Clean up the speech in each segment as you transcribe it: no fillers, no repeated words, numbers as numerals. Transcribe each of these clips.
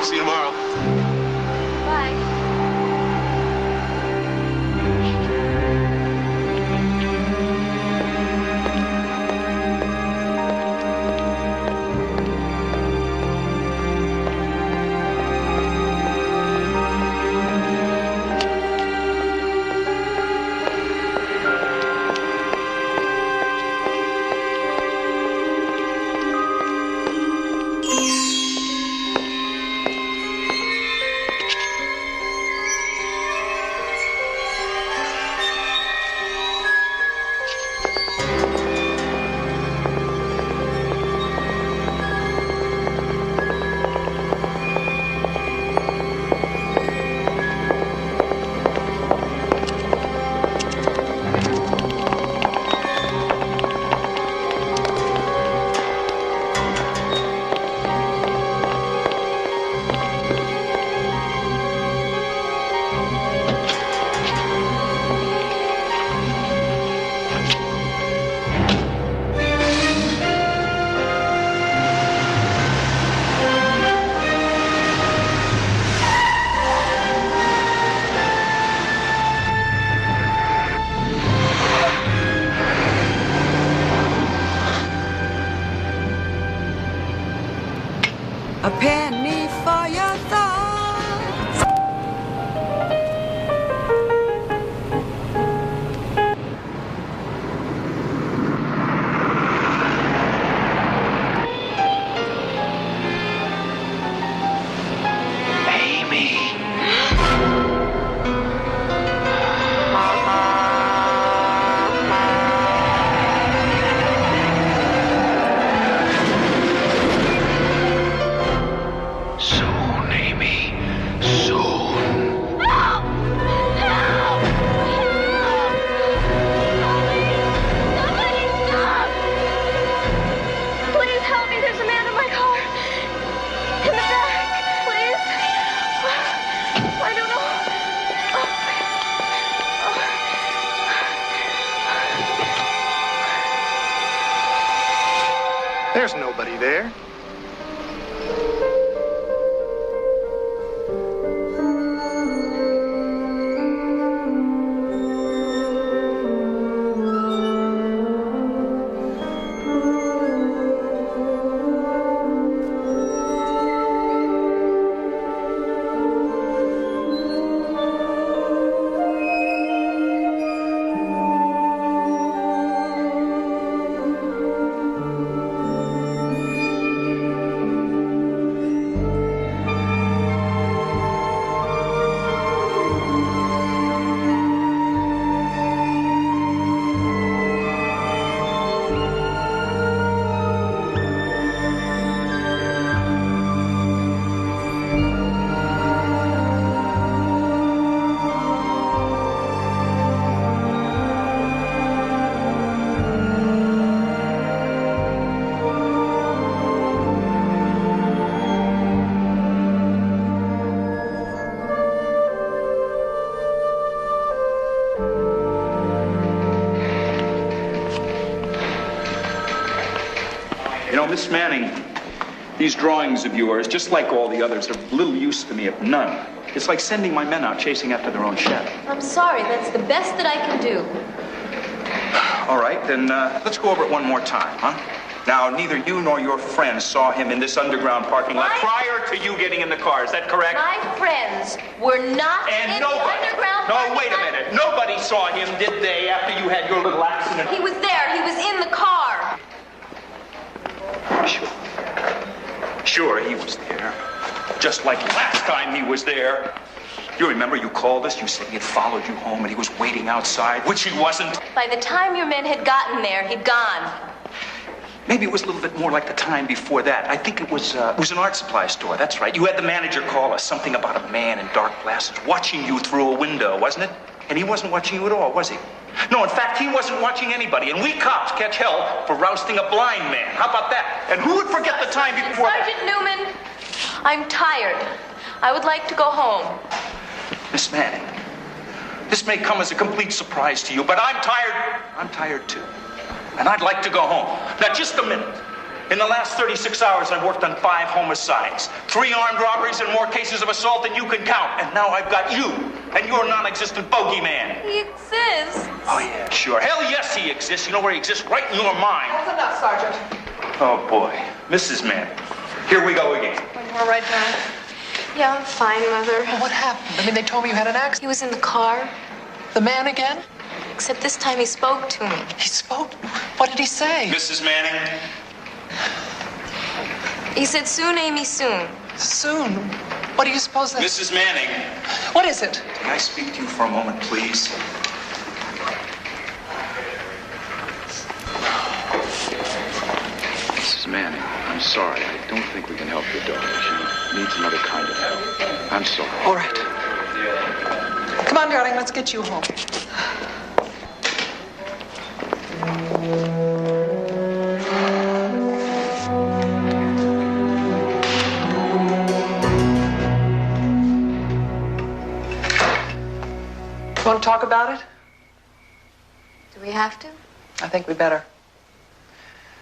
See you tomorrow. Bye. A penny for your thoughts. Amy. Soon, Amy. Soon. Help! Help! Help! Somebody stop! Please help me. There's a man in my car. In the back, please. I don't know. There's nobody there. You know, Miss Manning, these drawings of yours, just like all the others, are of little use to me, if none. It's like sending my men out chasing after their own shadow. I'm sorry. That's the best that I can do. All right, then let's go over it one more time, huh? Now, neither you nor your friends saw him in this underground parking lot prior to you getting in the car. Is that correct? My friends were not in the underground parking lot. No, wait a minute. Nobody saw him, did they, after you had your little accident? He was there. He was in the car. Sure, he was there. Just like last time he was there. You remember you called us, you said he had followed you home and he was waiting outside, which he wasn't. By the time your men had gotten there, he'd gone. Maybe it was a little bit more like the time before that. I think it was an art supply store, that's right. You had the manager call us, something about a man in dark glasses watching you through a window, wasn't it? And he wasn't watching you at all, was he? No, in fact, he wasn't watching anybody, and we cops catch hell for rousting a blind man. How about that? And who would forget the time before that? Sergeant Newman, I'm tired. I would like to go home. Miss Manning, this may come as a complete surprise to you, but I'm tired. I'm tired too. And I'd like to go home. Now, just a minute. In the last 36 hours, I've worked on 5 homicides, 3 armed robberies, and more cases of assault than you can count. And now I've got you and your non-existent bogeyman. He exists. Oh, yeah, sure. Hell yes, he exists. You know where he exists? Right in your mind. That's enough, Sergeant. Oh, boy. Mrs. Manning, here we go again. Are you all right, John? Yeah, I'm fine, Mother. Well, what happened? I mean, they told me you had an accident. He was in the car, The man again? except this time he spoke to me. He spoke? What did he say? Mrs. Manning. He said, soon, Amy, soon. Soon. What do you suppose that... Mrs. Manning. What is it? May I speak to you for a moment, please? Mrs. Manning, I'm sorry. I don't think we can help your daughter. She needs another kind of help. I'm sorry. All right. Come on, darling, let's get you home. You want to talk about it? Do we have to? I think we better.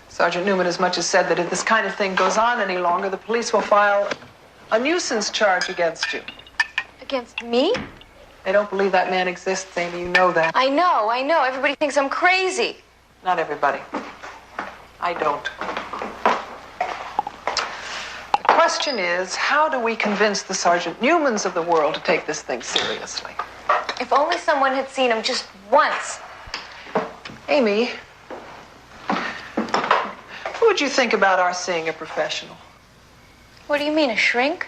Sergeant Newman as much as said that if this kind of thing goes on any longer, the police will file a nuisance charge against you. Against me? They don't believe that man exists, Amy. You know that. I know. Everybody thinks I'm crazy. Not everybody. I don't. The question is, how do we convince the Sergeant Newmans of the world to take this thing seriously? If only someone had seen him just once. Amy, what would you think about our seeing a professional? What do you mean, a shrink?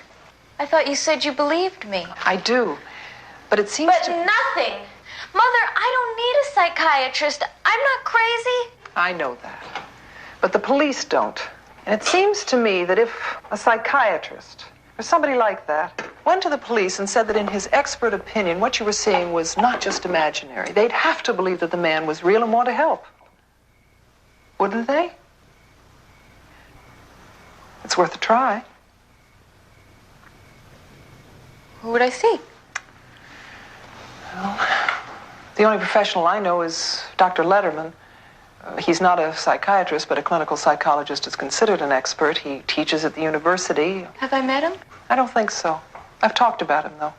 I thought you said you believed me. I do, but it seems But nothing. Mother, I don't need a psychiatrist. I'm not crazy. I know that. But the police don't. And it seems to me that if a psychiatrist or somebody like that went to the police and said that in his expert opinion what you were seeing was not just imaginary, they'd have to believe that the man was real and want to help. Wouldn't they? It's worth a try. Who would I see? Well, the only professional I know is Dr. Letterman. He's not a psychiatrist, but a clinical psychologist is considered an expert. He teaches at the university. Have I met him? I don't think so. I've talked about him, though.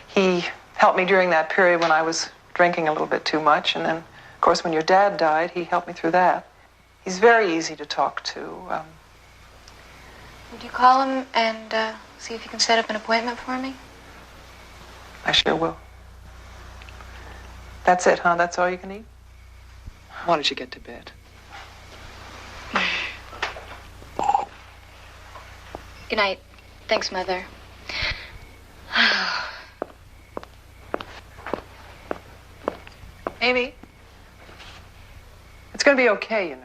He helped me during that period when I was drinking a little bit too much. And then, of course, when your dad died, he helped me through that. He's very easy to talk to. Would you call him and see if you can set up an appointment for me? I sure will. That's it, huh? That's all you can eat? Why don't you get to bed? Good night. Thanks, Mother. Amy, it's going to be okay, you know.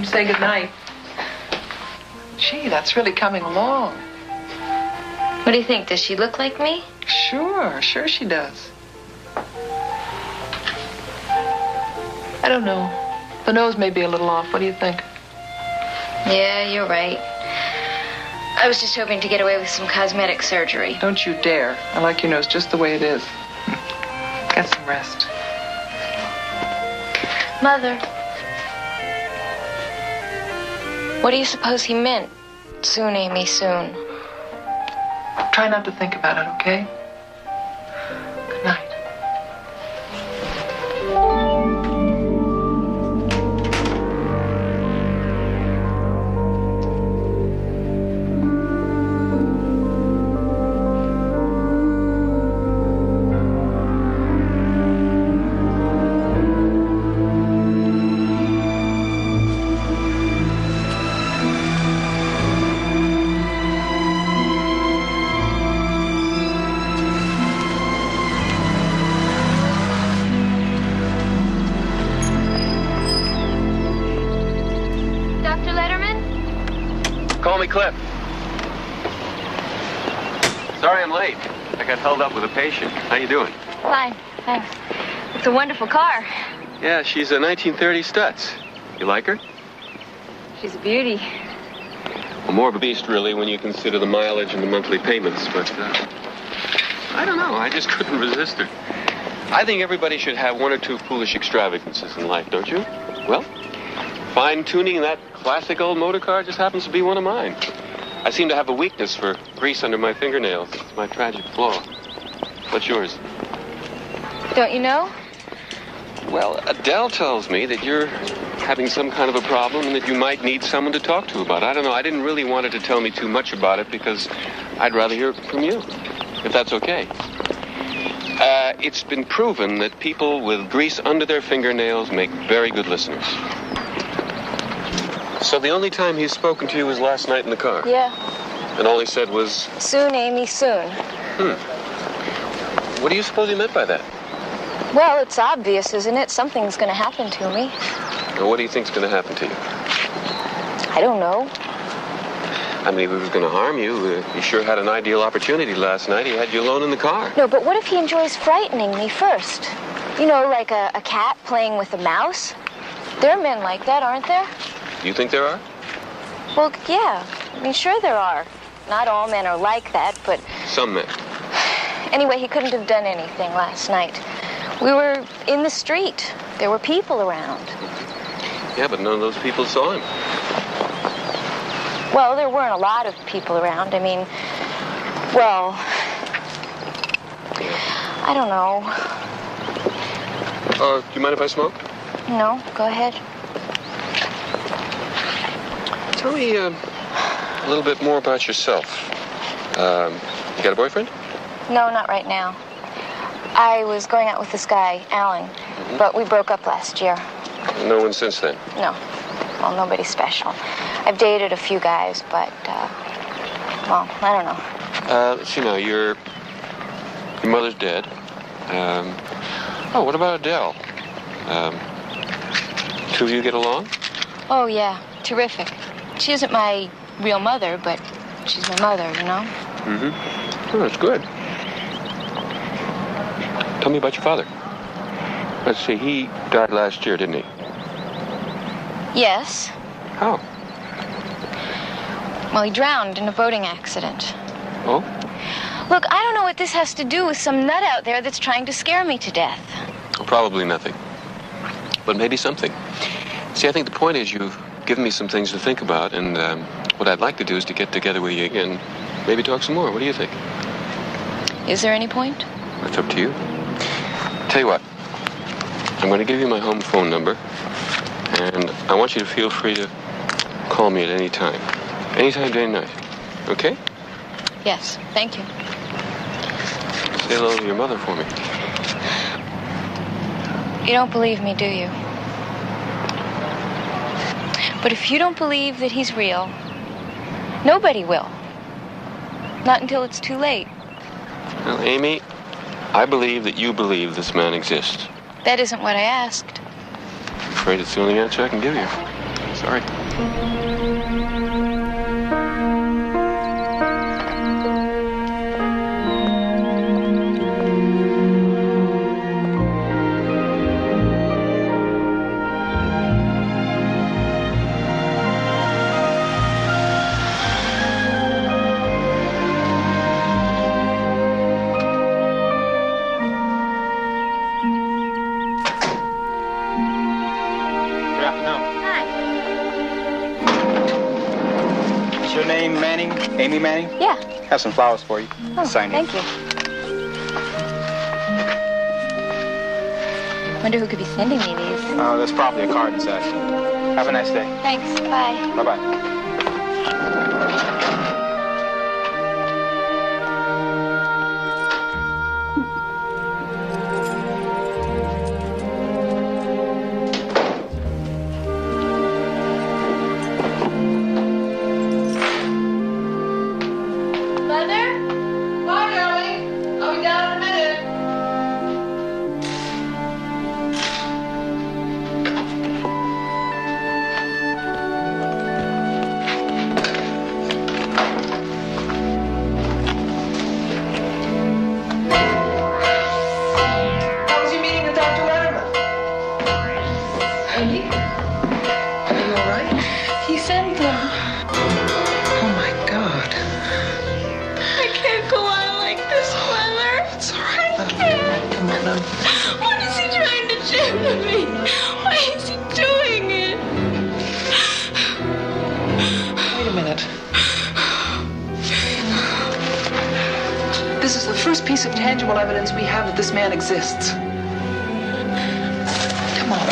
and say goodnight. Gee, that's really coming along. What do you think? Does she look like me? Sure she does. I don't know. The nose may be a little off. What do you think? Yeah, you're right. I was just hoping to get away with some cosmetic surgery. Don't you dare. I like your nose just the way it is. Get some rest. Mother. What do you suppose he meant? Soon, Amy, soon. Try not to think about it, okay? Good night. Call me Cliff. Sorry I'm late. I got held up with a patient. How you doing? Fine, thanks. It's a wonderful car. Yeah, she's a 1930 Stutz. You like her? She's a beauty. Well, more of a beast, really, when you consider the mileage and the monthly payments, but I don't know. I just couldn't resist her. I think everybody should have one or two foolish extravagances in life, don't you? Well, fine-tuning that classic old motor car just happens to be one of mine. I seem to have a weakness for grease under my fingernails. It's my tragic flaw. What's yours? Don't you know? Well, Adele tells me that you're having some kind of a problem and that you might need someone to talk to about it. I don't know. I didn't really want her to tell me too much about it because I'd rather hear it from you, if that's okay. It's been proven that people with grease under their fingernails make very good listeners. So the only time he's spoken to you was last night in the car? Yeah. And all he said was... Soon, Amy, soon. What do you suppose he meant by that? Well, it's obvious, isn't it? Something's going to happen to me. Now, what do you think's going to happen to you? I don't know. I mean, if he was going to harm you, he sure had an ideal opportunity last night. He had you alone in the car. No, but what if he enjoys frightening me first? You know, like a cat playing with a mouse? There are men like that, aren't there? You think there are? Well, yeah. I mean, sure there are. Not all men are like that, but... Some men. Anyway, he couldn't have done anything last night. We were in the street. There were people around. Yeah, but none of those people saw him. Well, there weren't a lot of people around. I mean, well... I don't know. Do you mind if I smoke? No, go ahead. Tell me a little bit more about yourself. You got a boyfriend? No, not right now. I was going out with this guy, Alan, but we broke up last year. No one since then? No. Well, nobody special. I've dated a few guys, but, well, I don't know. Let's see now, your mother's dead. What about Adele? Two of you get along? Oh, yeah, terrific. She isn't my real mother, but she's my mother, you know? Oh, that's good. Tell me about your father. Let's see, he died last year, didn't he? Yes. How? Well, he drowned in a boating accident. Oh? Look, I don't know what this has to do with some nut out there that's trying to scare me to death. Probably nothing. But maybe something. See, I think the point is you've given me some things to think about, and what I'd like to do is to get together with you again, maybe talk some more. What do you think? Is there any point? That's up to you. Tell you what, I'm going to give you my home phone number, and I want you to feel free to call me at any time. Anytime, day and night. Okay? Yes, thank you. Say hello to your mother for me. You don't believe me, do you? But if you don't believe that he's real, nobody will. Not until it's too late. Well, Amy, I believe that you believe this man exists. That isn't what I asked. I'm afraid it's the only answer I can give you. Sorry. Amy Manning? Yeah. Have some flowers for you. Oh, Sign thank you. Wonder who could be sending me these. Oh, there's probably a card inside. Have a nice day. Thanks. Bye. Bye-bye. This is the first piece of tangible evidence we have that this man exists. Come on.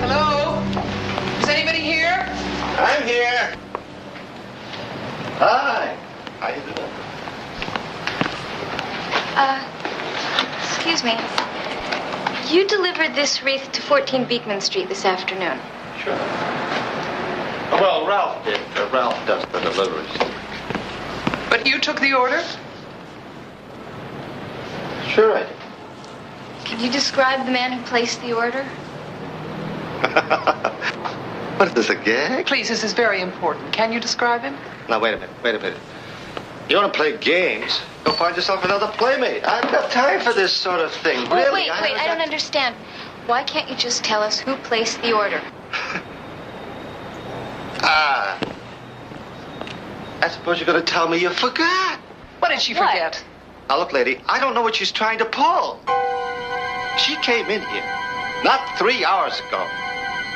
Hello? Is anybody here? I'm here. Hi. How you doing? Excuse me. You delivered this wreath to 14 Beekman Street this afternoon. Sure. Well, Ralph did. Ralph does the deliveries. But you took the order? Sure I did. Can you describe the man who placed the order? What is this, a gag? Please, this is very important. Can you describe him? Now, wait a minute. You want to play games? Go find yourself another playmate. I've got time for this sort of thing. Oh, really? wait, I don't understand. Why can't you just tell us who placed the order? I suppose you're going to tell me you forgot. What did she forget? Now, look, lady, I don't know what she's trying to pull. She came in here not 3 hours ago,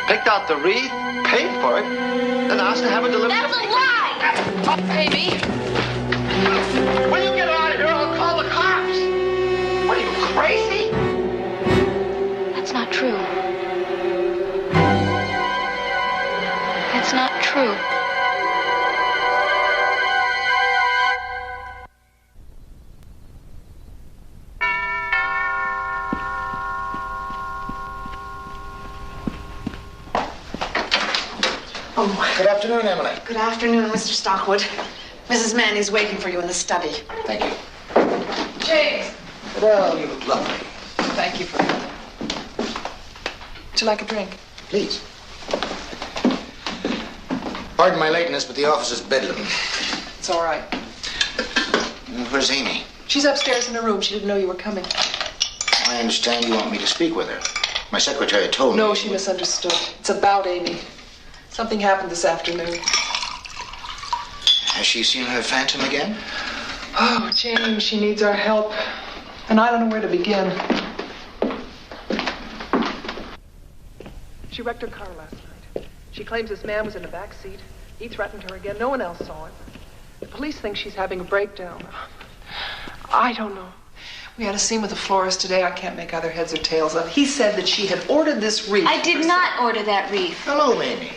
picked out the wreath, paid for it, then asked to have it delivered. That's a lie! Amy? When you get out of here, I'll call the cops. What are you, crazy? That's not true. That's not true. Good afternoon, Emily. Good afternoon, Mr. Stockwood. Mrs. Manny's waiting for you in the study. Thank you. James. Well, you look lovely. Thank you for that. Would you like a drink? Please. Pardon my lateness, but the office is bedlam. It's all right. Where's Amy? She's upstairs in her room. She didn't know you were coming. I understand you want me to speak with her. My secretary told me... No, she misunderstood. It's about Amy. Something happened this afternoon. Has she seen her phantom again? Oh, James, she needs our help. And I don't know where to begin. She wrecked her car last night. She claims this man was in the back seat. He threatened her again. No one else saw it. The police think she's having a breakdown. I don't know. We had a scene with the florist today. I can't make either heads or tails of. He said that she had ordered this wreath. I did not order that wreath. Hello, Amy.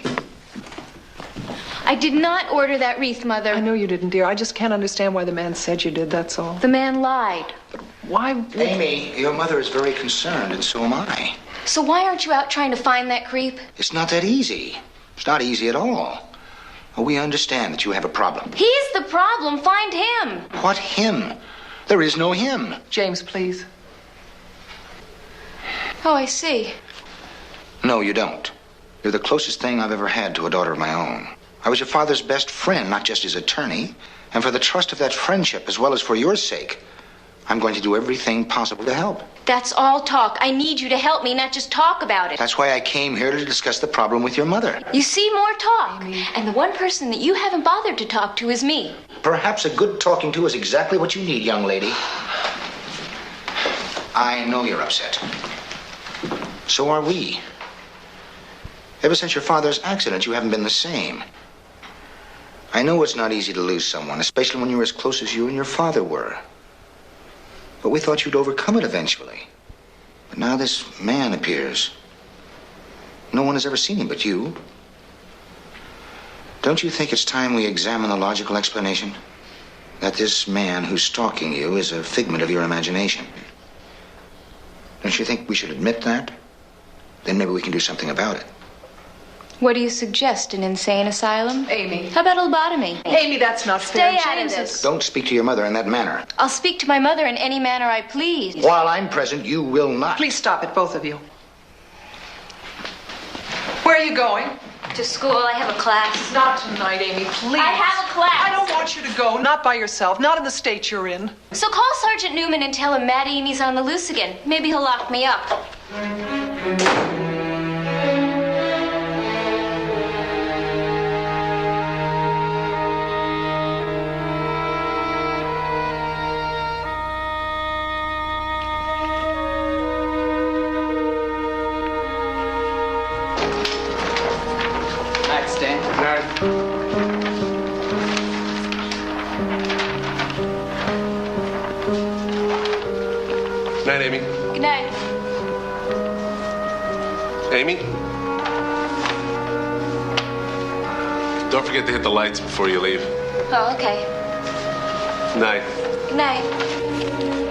I did not order that wreath, Mother. I know you didn't, dear. I just can't understand why the man said you did, that's all. The man lied. Why would... Amy, your mother is very concerned, and so am I. So why aren't you out trying to find that creep? It's not that easy. It's not easy at all. Oh, we understand that you have a problem. He's the problem. Find him. What him? There is no him. James, please. Oh, I see. No, you don't. You're the closest thing I've ever had to a daughter of my own. I was your father's best friend, not just his attorney. And for the trust of that friendship, as well as for your sake, I'm going to do everything possible to help. That's all talk. I need you to help me, not just talk about it. That's why I came here to discuss the problem with your mother. You see, more talk. Amy. And the one person that you haven't bothered to talk to is me. Perhaps a good talking to is exactly what you need, young lady. I know you're upset. So are we. Ever since your father's accident, you haven't been the same. I know it's not easy to lose someone, especially when you're as close as you and your father were. But we thought you'd overcome it eventually. But now this man appears. No one has ever seen him but you. Don't you think it's time we examine the logical explanation? That this man who's stalking you is a figment of your imagination. Don't you think we should admit that? Then maybe we can do something about it. What do you suggest? An insane asylum? Amy. How about lobotomy? Amy, that's not fair. Stay out of James this. is- Don't speak to your mother in that manner. I'll speak to my mother in any manner I please. While I'm present, you will not. Please stop it, both of you. Where are you going? To school, I have a class. Not tonight, Amy, please. I have a class. I don't want you to go. Not by yourself. Not in the state you're in. So call Sergeant Newman and tell him Matt Amy's on the loose again. Maybe he'll lock me up. Night, Stan. Night, Amy. Good night. Amy? Don't forget to hit the lights before you leave. Oh, okay. Night. Good night.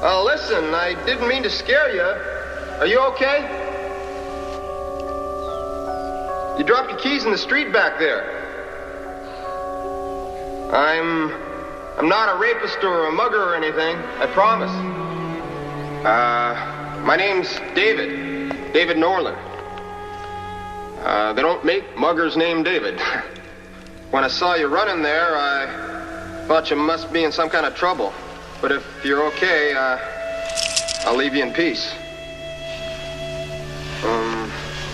Listen, I didn't mean to scare you. Are you okay? You dropped your keys in the street back there. I'm not a rapist or a mugger or anything, I promise. My name's David Norland. They don't make muggers named David. When I saw you running there, I thought you must be in some kind of trouble. But if you're okay, I'll leave you in peace.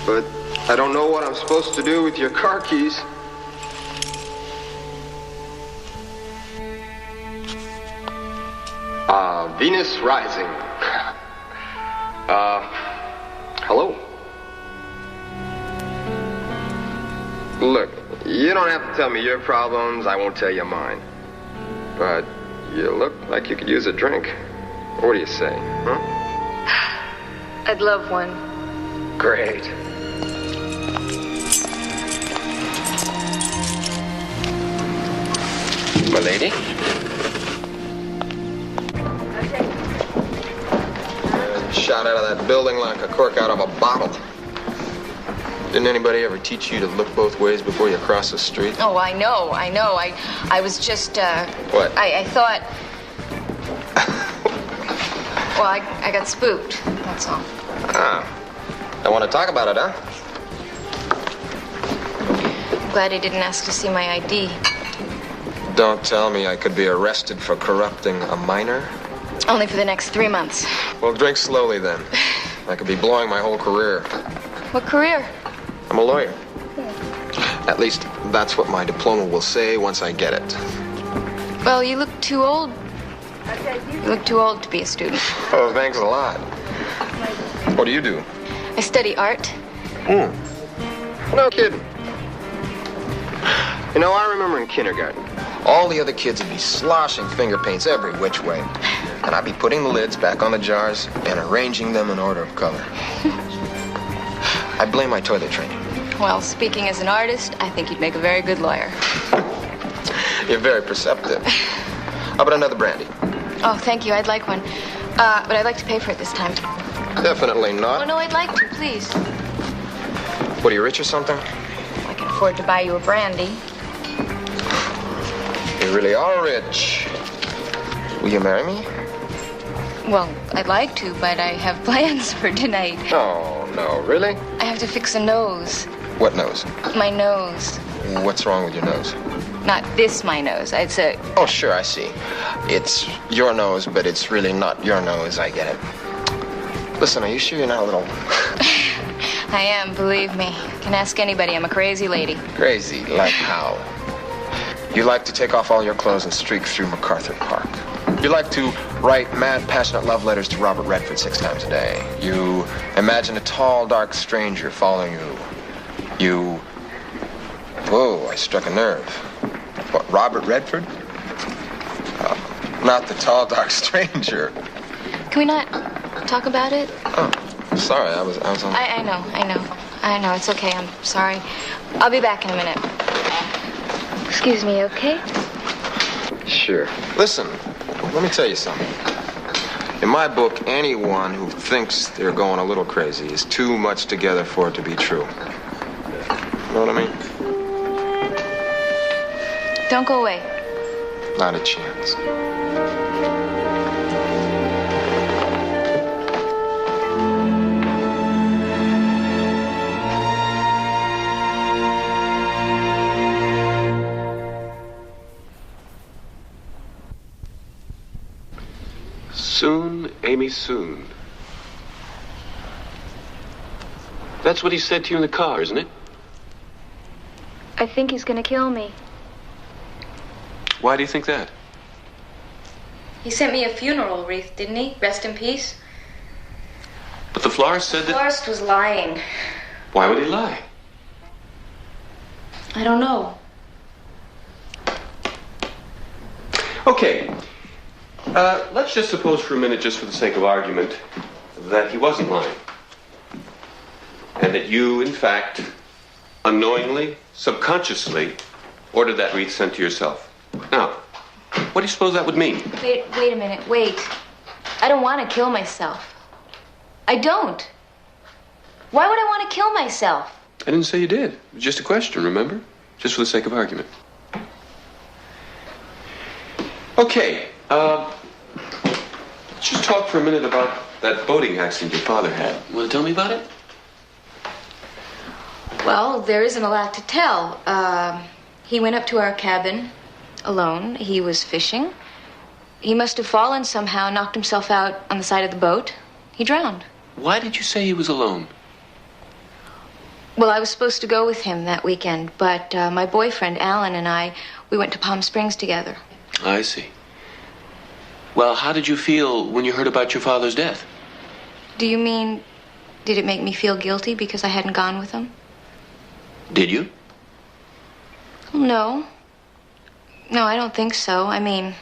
But I don't know what I'm supposed to do with your car keys. Venus Rising. Hello? Look, you don't have to tell me your problems. I won't tell you mine. But you look like you could use a drink. What do you say, huh? I'd love one. Great. My lady? Shot out of that building like a cork out of a bottle. Didn't anybody ever teach you to look both ways before you cross the street? Oh, I know. I was just, What? I thought... Well, I got spooked, that's all. Don't want to talk about it, huh? Glad he didn't ask to see my ID. Don't tell me I could be arrested for corrupting a minor. Only for the next 3 months. Well, drink slowly then. I could be blowing my whole career. What career? I'm a lawyer. At least that's what my diploma will say once I get it. Well, you look too old. You look too old to be a student. Oh, thanks a lot. What do you do? I study art. No kidding. You know, I remember in kindergarten, all the other kids would be sloshing finger paints every which way. And I'd be putting the lids back on the jars and arranging them in order of color. I blame my toilet training. Well, speaking as an artist, I think you'd make a very good lawyer. You're very perceptive. How about another brandy? Oh, thank you. I'd like one. But I'd like to pay for it this time. Definitely not. Oh, no, I'd like to, please. What, are you rich or something? I can afford to buy you a brandy. You really are rich. Will you marry me? Well, I'd like to, but I have plans for tonight. Oh, no, really? I have to fix a nose. What nose? My nose. What's wrong with your nose? Not this, my nose. It's a... Oh, sure, I see. It's your nose, but it's really not your nose. I get it. Listen, are you sure you're not a little... I am, believe me. Can ask anybody. I'm a crazy lady. Crazy? Like how? You like to take off all your clothes and streak through MacArthur Park. You like to write mad, passionate love letters to Robert Redford 6 times a day. You imagine a tall, dark stranger following you. You... Whoa, I struck a nerve. What, Robert Redford? Not the tall, dark stranger. Can we not talk about it? Oh, sorry, I was on... I know, it's okay, I'm sorry. I'll be back in a minute. Excuse me, okay? Sure. Listen, let me tell you something. In my book, anyone who thinks they're going a little crazy is too much together for it to be true. Know what I mean? Don't go away. Not a chance. Soon, Amy, soon. That's what he said to you in the car, isn't it? I think he's gonna kill me. Why do you think that? He sent me a funeral wreath, didn't he? Rest in peace. But the florist said that... Florist was lying. Why would he lie? I don't know. Okay. Let's just suppose for a minute, just for the sake of argument, that he wasn't lying. And that you, in fact, unknowingly, subconsciously, ordered that wreath sent to yourself. Now, what do you suppose that would mean? Wait a minute, wait. I don't want to kill myself. I don't. Why would I want to kill myself? I didn't say you did. It was just a question, remember? Just for the sake of argument. Okay, let's just talk for a minute about that boating accident your father had. You want to tell me about it? Well, there isn't a lot to tell. He went up to our cabin alone. He was fishing. He must have fallen somehow, knocked himself out on the side of the boat. He drowned. Why did you say he was alone? Well, I was supposed to go with him that weekend, but my boyfriend, Alan, and I, we went to Palm Springs together. I see. Well, how did you feel when you heard about your father's death? Do you mean, did it make me feel guilty because I hadn't gone with him? Did you? No. No, I don't think so. I mean,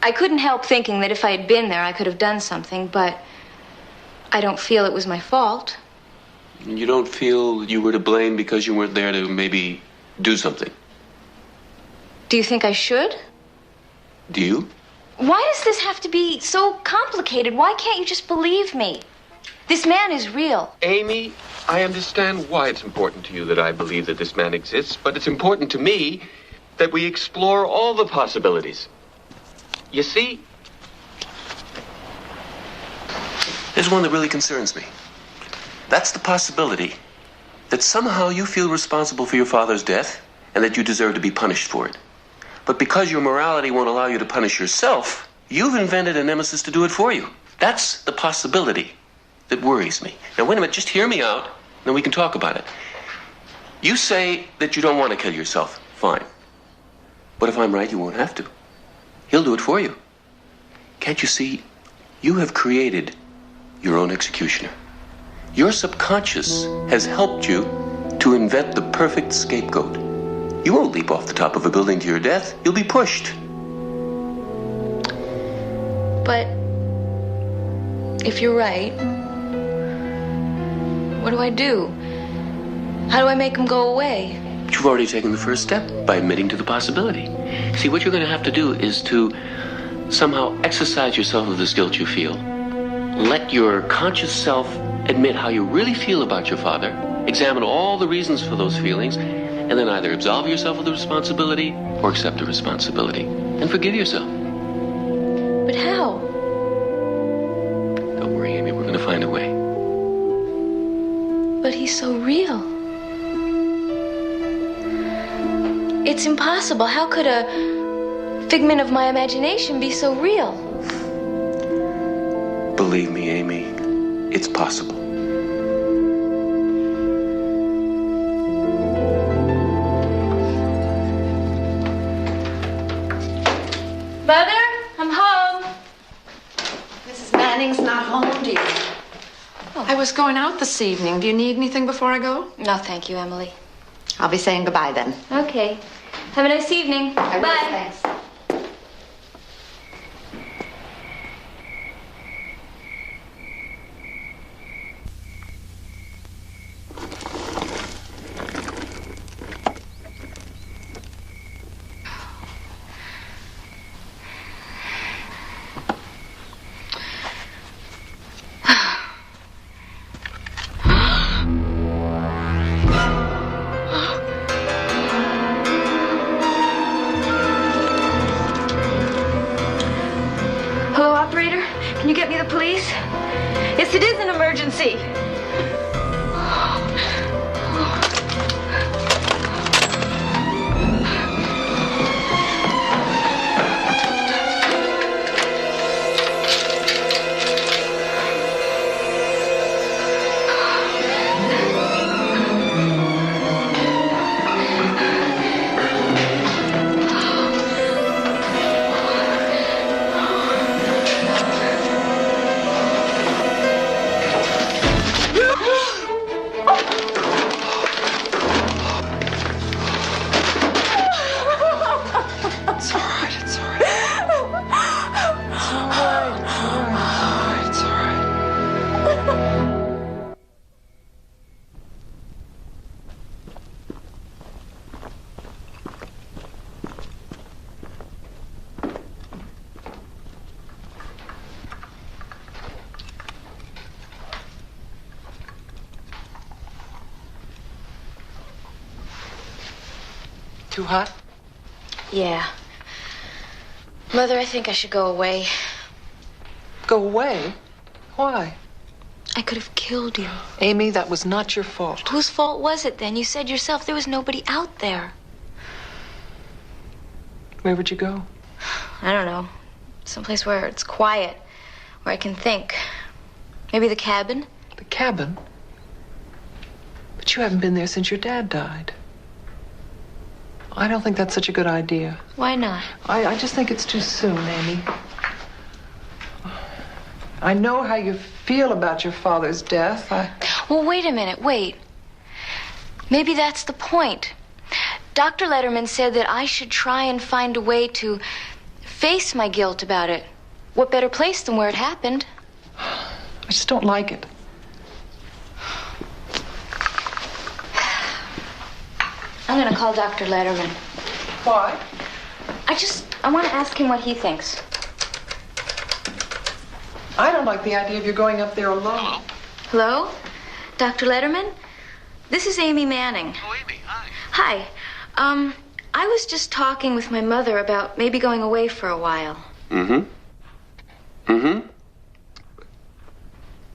I couldn't help thinking that if I had been there, I could have done something, but I don't feel it was my fault. You don't feel you were to blame because you weren't there to maybe do something? Do you think I should? Do you? Why does this have to be so complicated? Why can't you just believe me? This man is real. Amy, I understand why it's important to you that I believe that this man exists, but it's important to me that we explore all the possibilities. You see, there's one that really concerns me. That's the possibility that somehow you feel responsible for your father's death and that you deserve to be punished for it. But because your morality won't allow you to punish yourself, you've invented a nemesis to do it for you. That's the possibility that worries me. Now, wait a minute, just hear me out, then we can talk about it. You say that you don't want to kill yourself. Fine. But if I'm right, you won't have to. He'll do it for you. Can't you see? You have created your own executioner. Your subconscious has helped you to invent the perfect scapegoat. You won't leap off the top of a building to your death. You'll be pushed. But if you're right, what do I do? How do I make him go away? But you've already taken the first step by admitting to the possibility. See, what you're going to have to do is to somehow exercise yourself of this guilt you feel. Let your conscious self admit how you really feel about your father, examine all the reasons for those feelings, and then either absolve yourself of the responsibility or accept the responsibility and forgive yourself. But how? Don't worry, Amy, we're going to find a way. But he's so real. It's impossible. How could a figment of my imagination be so real? Believe me, Amy, it's possible. Mother, I'm home. Mrs. Manning's not home, dear. I was going out this evening. Do you need anything before I go? No, thank you, Emily. I'll be saying goodbye then. Okay. Have a nice evening. I will, Bye. thanks. Hello, operator? Can you get me the police? Yes, it is an emergency. Too hot? Yeah. Mother, I think I should go away. Go away? Why? I could have killed you. Amy, that was not your fault. Whose fault was it then? You said yourself there was nobody out there. Where would you go? I don't know. Someplace where it's quiet, where I can think. Maybe the cabin? The cabin? But you haven't been there since your dad died. I don't think that's such a good idea. Why not? I just think it's too soon, Amy. I know how you feel about your father's death. Well, wait a minute, wait. Maybe that's the point. Dr. Letterman said that I should try and find a way to face my guilt about it. What better place than where it happened? I just don't like it. I'm gonna call Dr. Letterman. Why? I want to ask him what he thinks. I don't like the idea of you going up there alone. Hello? Dr. Letterman? This is Amy Manning. Oh, Amy, hi. Hi. I was just talking with my mother about maybe going away for a while.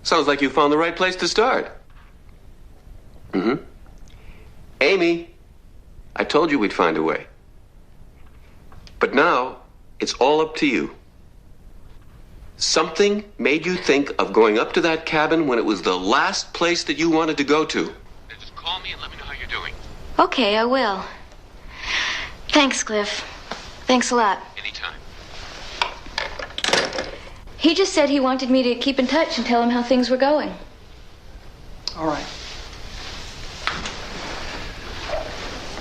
Sounds like you found the right place to start. Amy, I told you we'd find a way. But now, it's all up to you. Something made you think of going up to that cabin when it was the last place that you wanted to go to. Just call me and let me know how you're doing. Okay, I will. Thanks, Cliff. Thanks a lot. Anytime. He just said he wanted me to keep in touch and tell him how things were going. All right.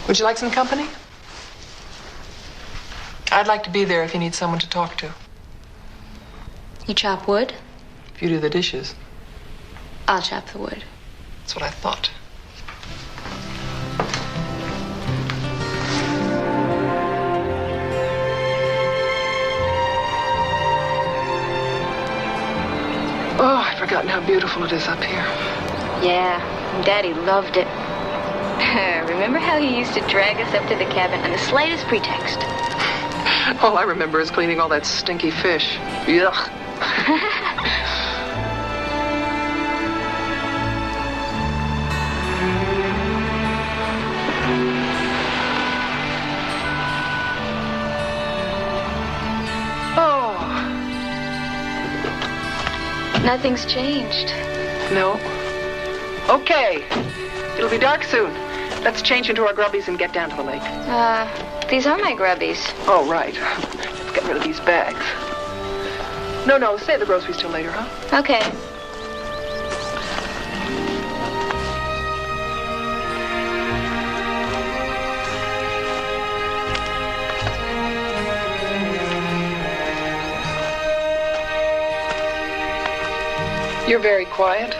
Would you like some company? I'd like to be there if you need someone to talk to. You chop wood? If you do the dishes. I'll chop the wood. That's what I thought. Oh, I'd forgotten how beautiful it is up here. Yeah, Daddy loved it. Remember how he used to drag us up to the cabin on the slightest pretext? All I remember is cleaning all that stinky fish. Yuck. Oh. Nothing's changed. No. Okay. It'll be dark soon. Let's change into our grubbies and get down to the lake. These are my grubbies. Oh, right. Let's get rid of these bags. No, save the groceries till later, huh? Okay. You're very quiet.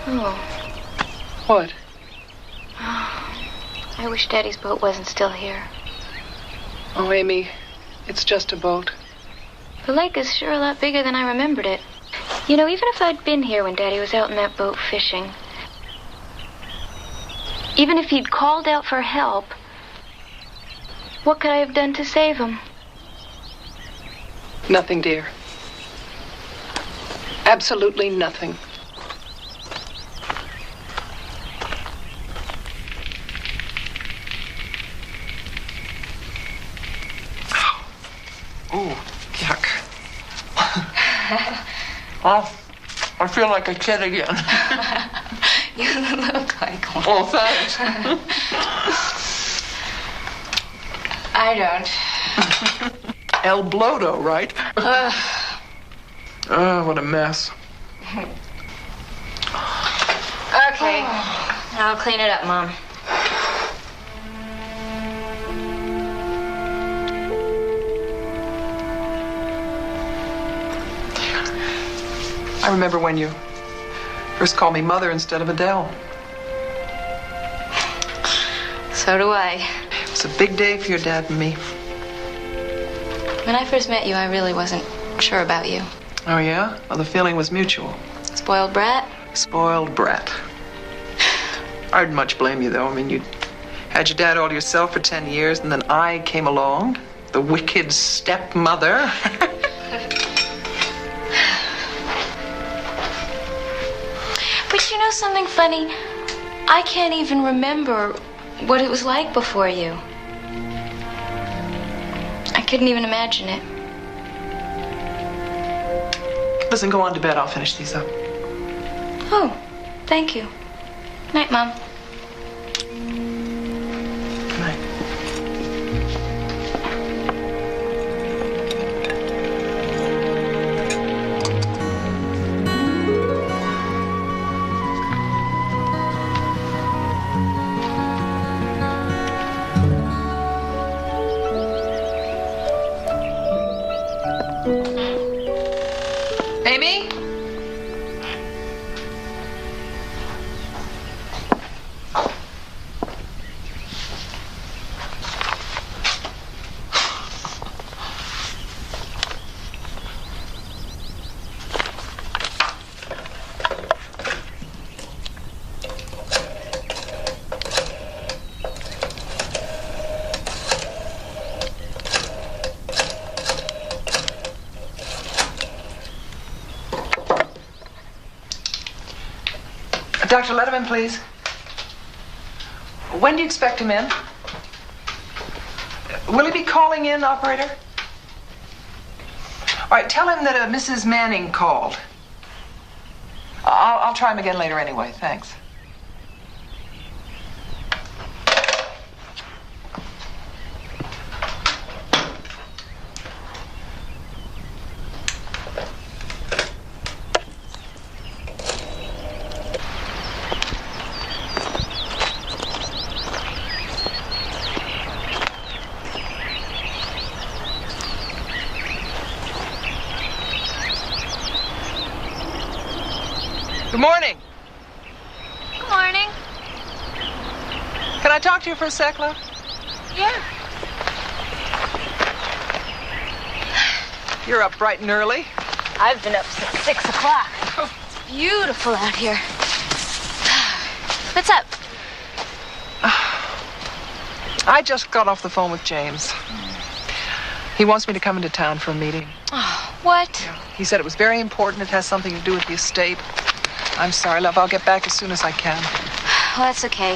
Oh. What? I wish Daddy's boat wasn't still here. Oh, Amy, it's just a boat. The lake is sure a lot bigger than I remembered it. You know, even if I'd been here when Daddy was out in that boat fishing, even if he'd called out for help, what could I have done to save him? Nothing, dear. Absolutely nothing. Oh, yuck. I feel like a kid again. You look like one. Oh, thanks. I don't. El Blodo, right? Oh, what a mess. Okay. I'll clean it up, Mom. I remember when you first called me Mother instead of Adele. So do I. It was a big day for your dad and me. When I first met you, I really wasn't sure about you. Oh, yeah? Well, the feeling was mutual. Spoiled brat? Spoiled brat. I'd much blame you, though. I mean, you had your dad all to yourself for 10 years, and then I came along, the wicked stepmother. But you know something funny? I can't even remember what it was like before you. I couldn't even imagine it. Listen, go on to bed. I'll finish these up. Oh, thank you. Night, Mom. Good night. Amy? Dr. Letterman, please. When do you expect him in? Will he be calling in, operator? All right, tell him that Mrs. Manning called. I'll try him again later anyway, thanks. Good morning. Good morning. Can I talk to you for a sec, love? Yeah. You're up bright and early. I've been up since 6 o'clock. Oh, it's beautiful out here. What's up? I just got off the phone with James. He wants me to come into town for a meeting. Oh, what? He said it was very important. It has something to do with the estate. I'm sorry, love. I'll get back as soon as I can. Well, that's okay.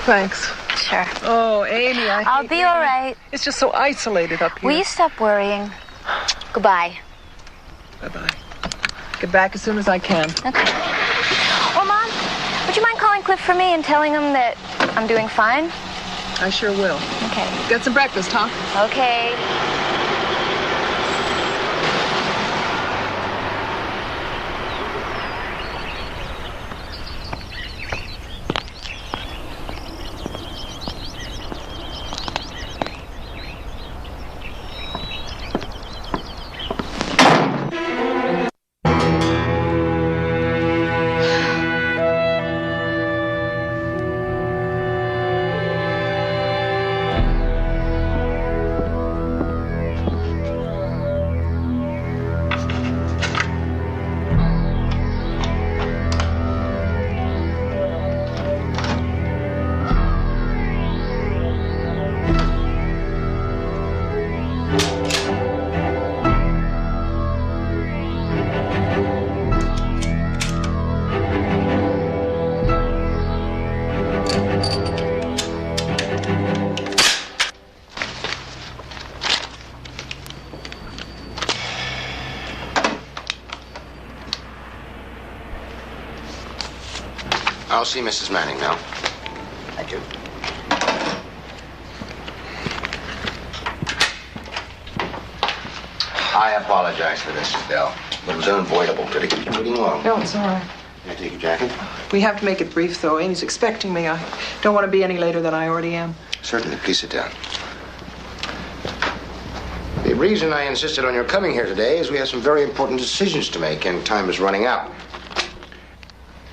Thanks. Sure. Oh, Amy, I'll be all right. It's just so isolated up here. Will you stop worrying? Goodbye. Bye-bye. Get back as soon as I can. Okay. Oh, Mom, would you mind calling Cliff for me and telling him that I'm doing fine? I sure will. Okay. Get some breakfast, huh? Okay. I'll see Mrs. Manning now. Thank you. I apologize for this, Bill, but it was unavoidable. Did it keep you waiting long? No, it's all right. Can I take your jacket? We have to make it brief, though. Amy's expecting me. I don't want to be any later than I already am. Certainly. Please sit down. The reason I insisted on your coming here today is we have some very important decisions to make, and time is running out.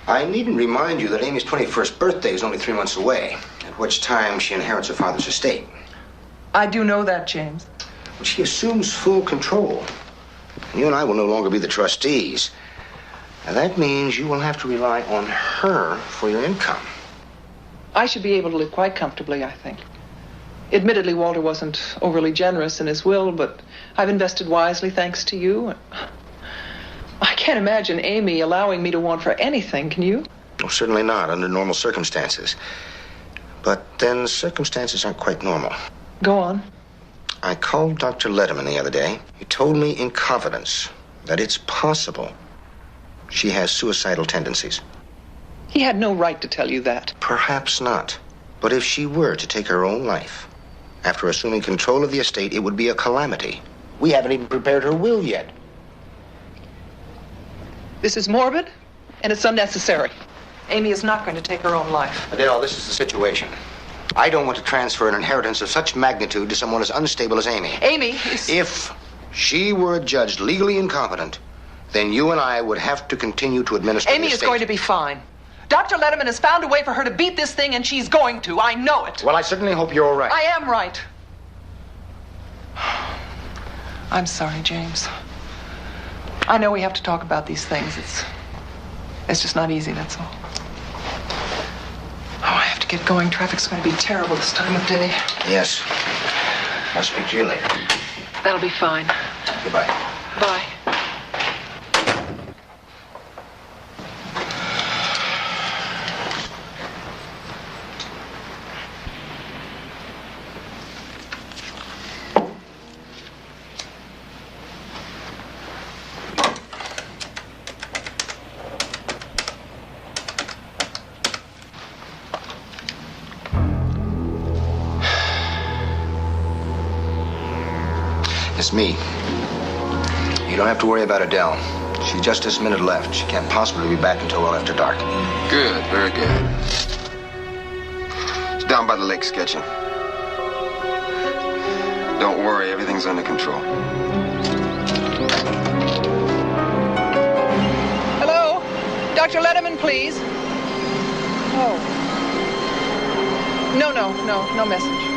I needn't remind you that Amy's 21st birthday is only 3 months away, at which time she inherits her father's estate. I do know that, James. She assumes full control. And you and I will no longer be the trustees. And that means you will have to rely on her for your income. I should be able to live quite comfortably, I think. Admittedly, Walter wasn't overly generous in his will, but I've invested wisely thanks to you. I can't imagine Amy allowing me to want for anything, can you? No, certainly not, under normal circumstances. But then circumstances aren't quite normal. Go on. I called Dr. Letterman the other day. He told me in confidence that it's possible she has suicidal tendencies. He had no right to tell you that. Perhaps not. But if she were to take her own life, after assuming control of the estate, it would be a calamity. We haven't even prepared her will yet. This is morbid, and it's unnecessary. Amy is not going to take her own life. Adele, this is the situation. I don't want to transfer an inheritance of such magnitude to someone as unstable as Amy. Amy is... If she were judged legally incompetent, then you and I would have to continue to administer Amy the estate. is going to be fine. Dr. Letterman has found a way for her to beat this thing, and she's going to. I know it. Well, I certainly hope you're right. I am right. I'm sorry, James. I know we have to talk about these things. It's just not easy, that's all. Oh, I have to get going. Traffic's going to be terrible this time of day. Yes. I'll speak to you later. That'll be fine. Goodbye. Bye. It's me. You don't have to worry about Adele. She just this minute left. She can't possibly be back until well after dark. Good, very good. She's down by the lake sketching. Don't worry, everything's under control. Hello? Dr. Letterman, please. Oh. No message.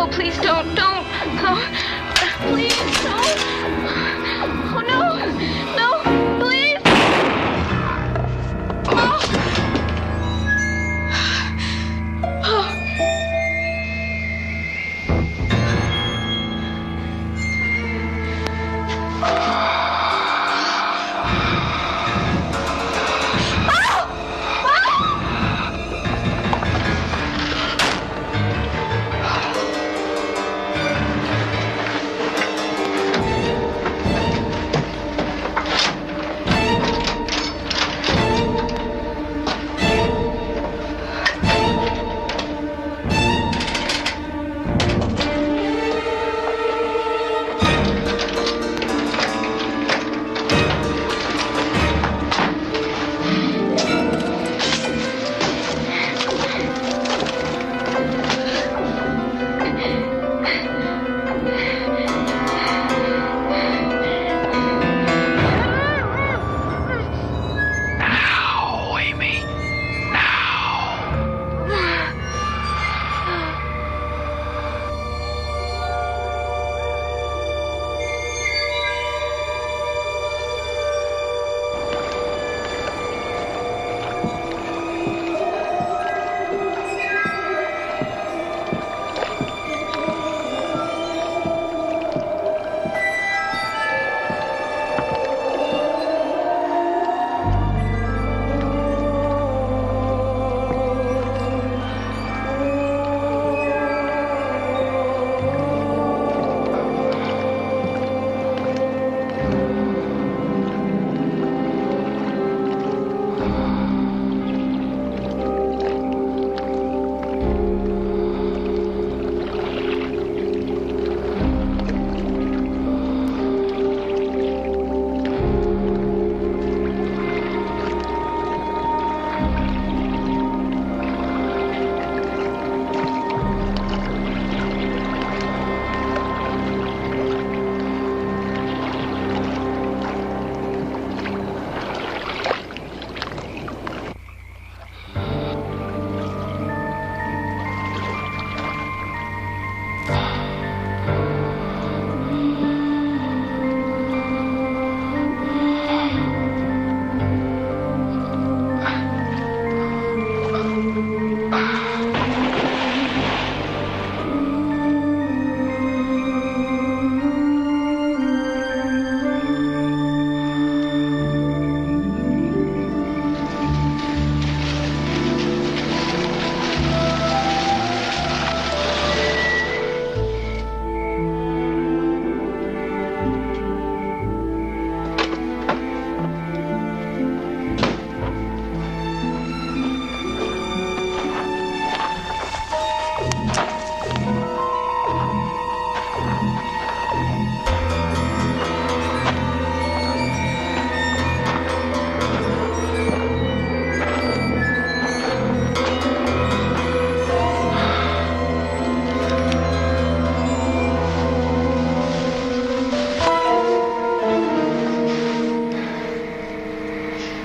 No, please don't. No. Please, no. Oh, no. No, please. Oh. Oh.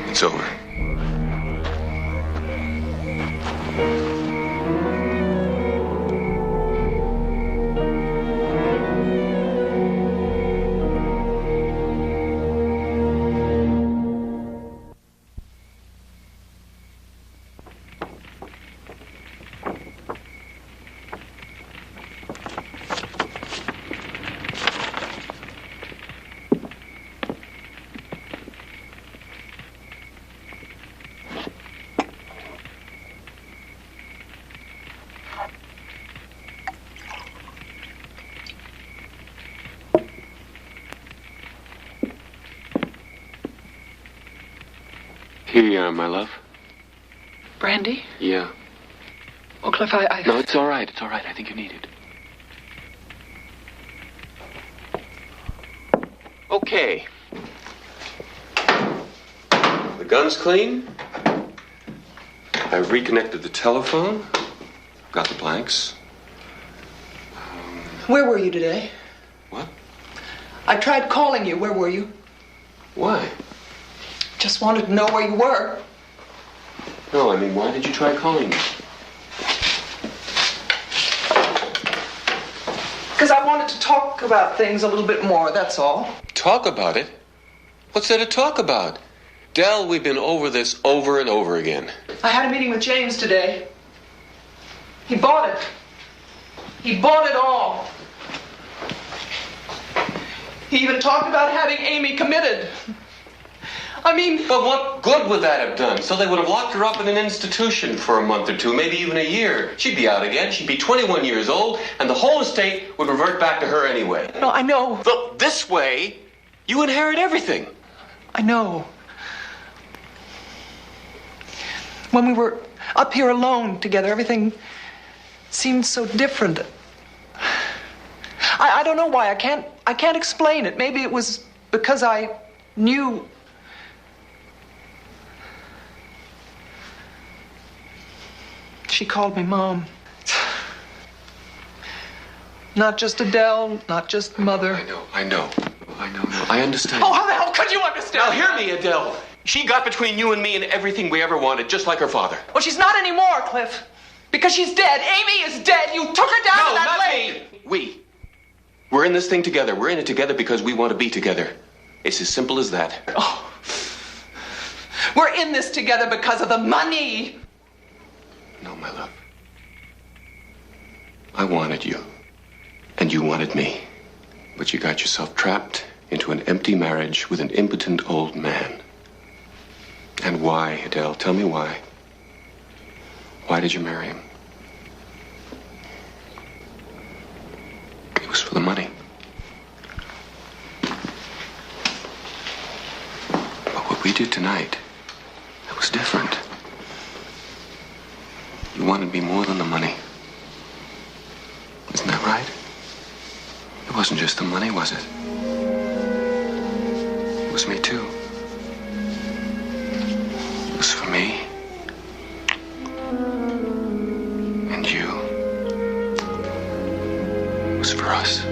It's over. Here you are, my love. Brandy? Yeah. Oh, Cliff, I... No, it's all right. It's all right. I think you need it. Okay. The gun's clean. I've reconnected the telephone. Got the blanks. Where were you today? What? I tried calling you. Where were you? Why? Just wanted to know where you were. No, I mean, why did you try calling me? talk about things a little bit more, that's all. Talk about it? What's there to talk about? Del, we've been over this over and over again. I had a meeting with James today. He bought it. He bought it all. He even talked about having Amy committed. I mean... But what good would that have done? So they would have locked her up in an institution for a month or two, maybe even a year. She'd be out again. She'd be 21 years old, and the whole estate would revert back to her anyway. No, I know. Look, this way, you inherit everything. I know. When we were up here alone together, everything seemed so different. I don't know why. I can't explain it. Maybe it was because I knew. She called me Mom. Not just Adele, not just Mother. I know. I understand. Oh, how the hell could you understand? Now hear me, Adele. She got between you and me and everything we ever wanted, just like her father. Well, she's not anymore, Cliff. Because she's dead. Amy is dead. You took her down to that lake. We. We're in this thing together. We're in it together because we want to be together. It's as simple as that. Oh. We're in this together because of the money. No, my love. I wanted you. And you wanted me. But you got yourself trapped into an empty marriage with an impotent old man. And why, Adele? Tell me why. Why did you marry him? It was for the money. But what we did tonight, it was different. You wanted me more than the money. Isn't that right? It wasn't just the money, was it? It was me, too. It was for me. And you. It was for us.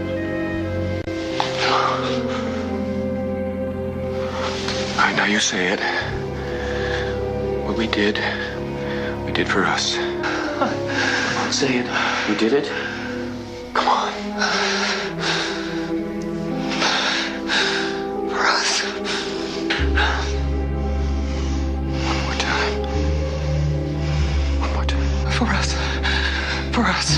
All right, now you say it. What we did for us. Come on, say it. We did it. Come on. For us. One more time. One more time. For us. For us.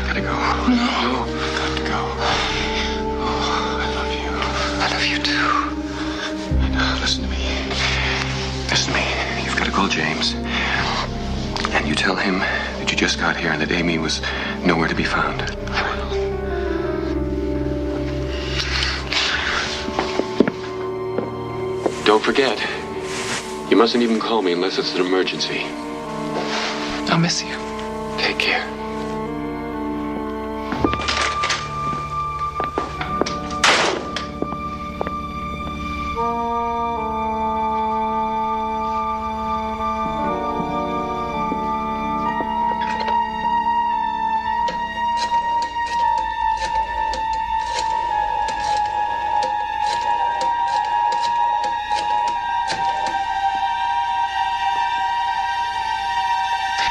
Gotta go. No. Got to go. Oh, I love you. I love you too. Listen to me. Listen to me. You've got to call James. And you tell him that you just got here and that Amy was nowhere to be found. I will. Don't forget, you mustn't even call me unless it's an emergency. I'll miss you. Take care.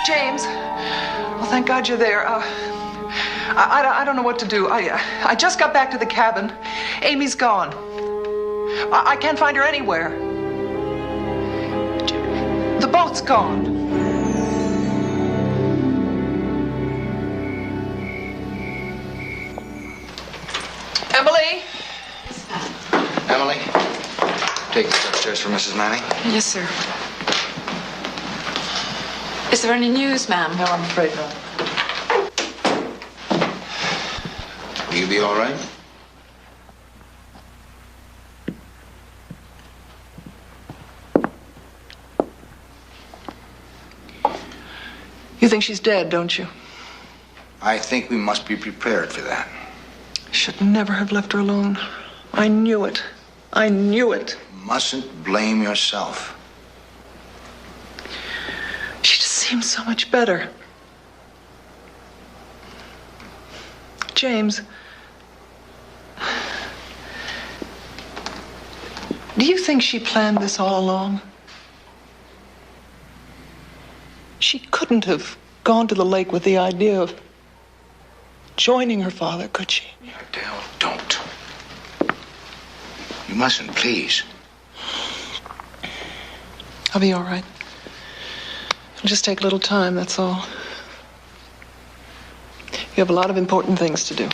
James. Well, thank God you're there. I don't know what to do. I just got back to the cabin. Amy's gone. I can't find her anywhere. The boat's gone. Emily? Emily, take this upstairs for Mrs. Manning. Yes, sir. Is there any news, ma'am? No, I'm afraid not. Will you be all right? You think she's dead, don't you? I think we must be prepared for that. Should never have left her alone. I knew it. I knew it. Mustn't blame yourself. She just seems so much better. James, do you think she planned this all along? She couldn't have gone to the lake with the idea of joining her father, could she? Adele, don't. You mustn't, please. I'll be all right. It'll just take a little time, that's all. You have a lot of important things to do.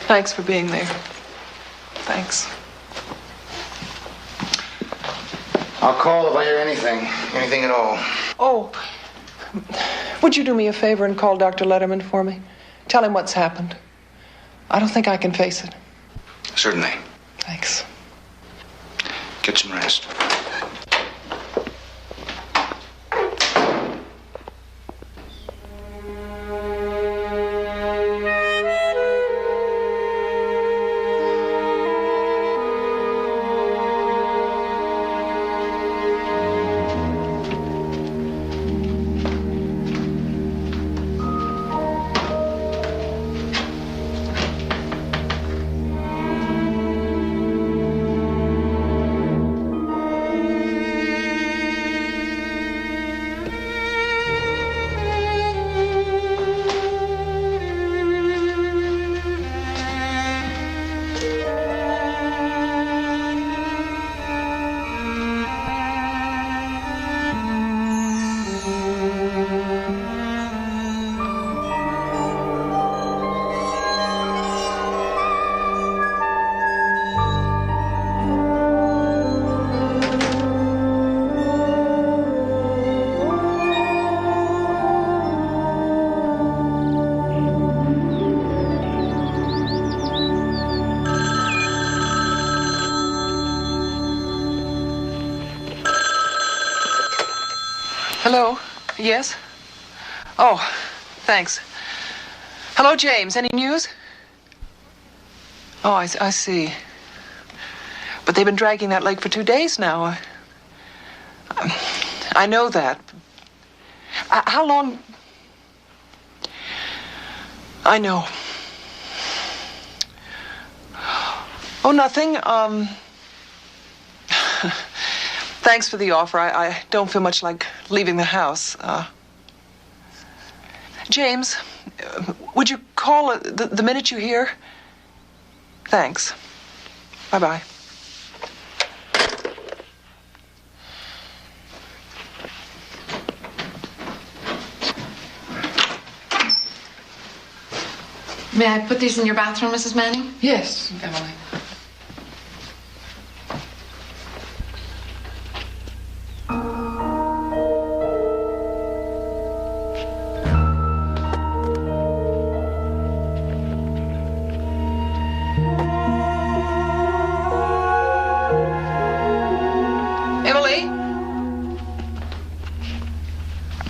Thanks for being there. Thanks. I'll call if I hear anything at all. Oh, would you do me a favor and call Dr. Letterman for me? Tell him what's happened. I don't think I can face it. Certainly. Thanks. Get some rest. Hello? Yes? Oh, thanks. Hello, James. Any news? Oh, I see. But they've been dragging that lake for 2 days now. I know that. How long? I know. Oh, nothing. Thanks for the offer. I don't feel much like leaving the house. James, would you call the minute you hear? Thanks. Bye-bye. May I put these in your bathroom, Mrs. Manning? Yes, Emily.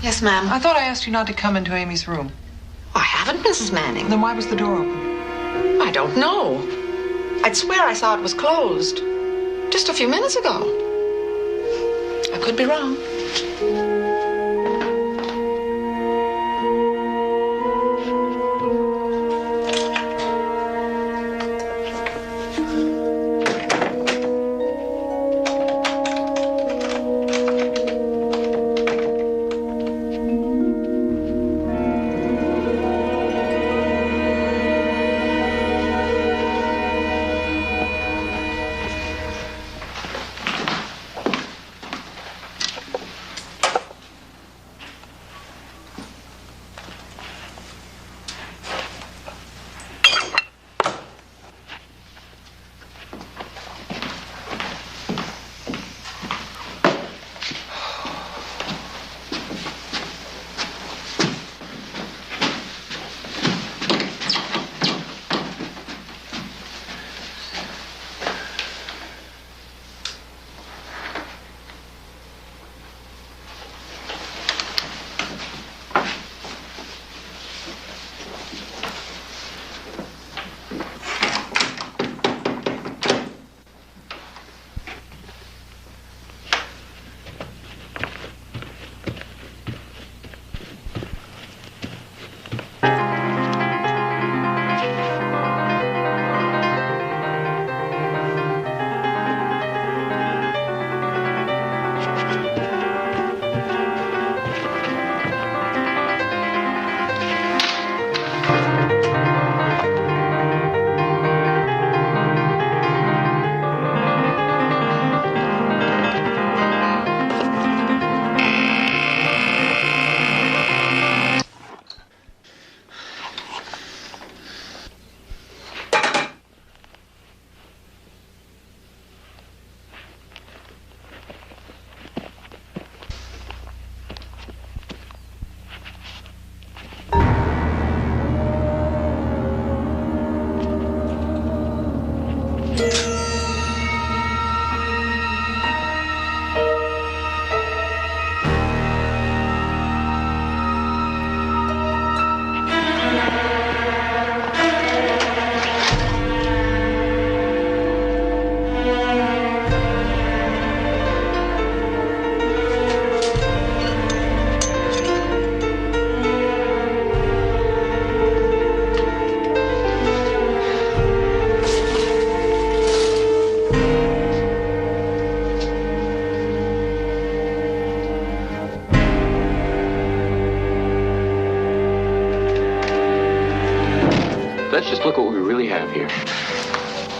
Yes, ma'am. I thought I asked you not to come into Amy's room. I haven't, Mrs. Manning. Then why was the door open? I don't know. I'd swear I saw it was closed just a few minutes ago. I could be wrong.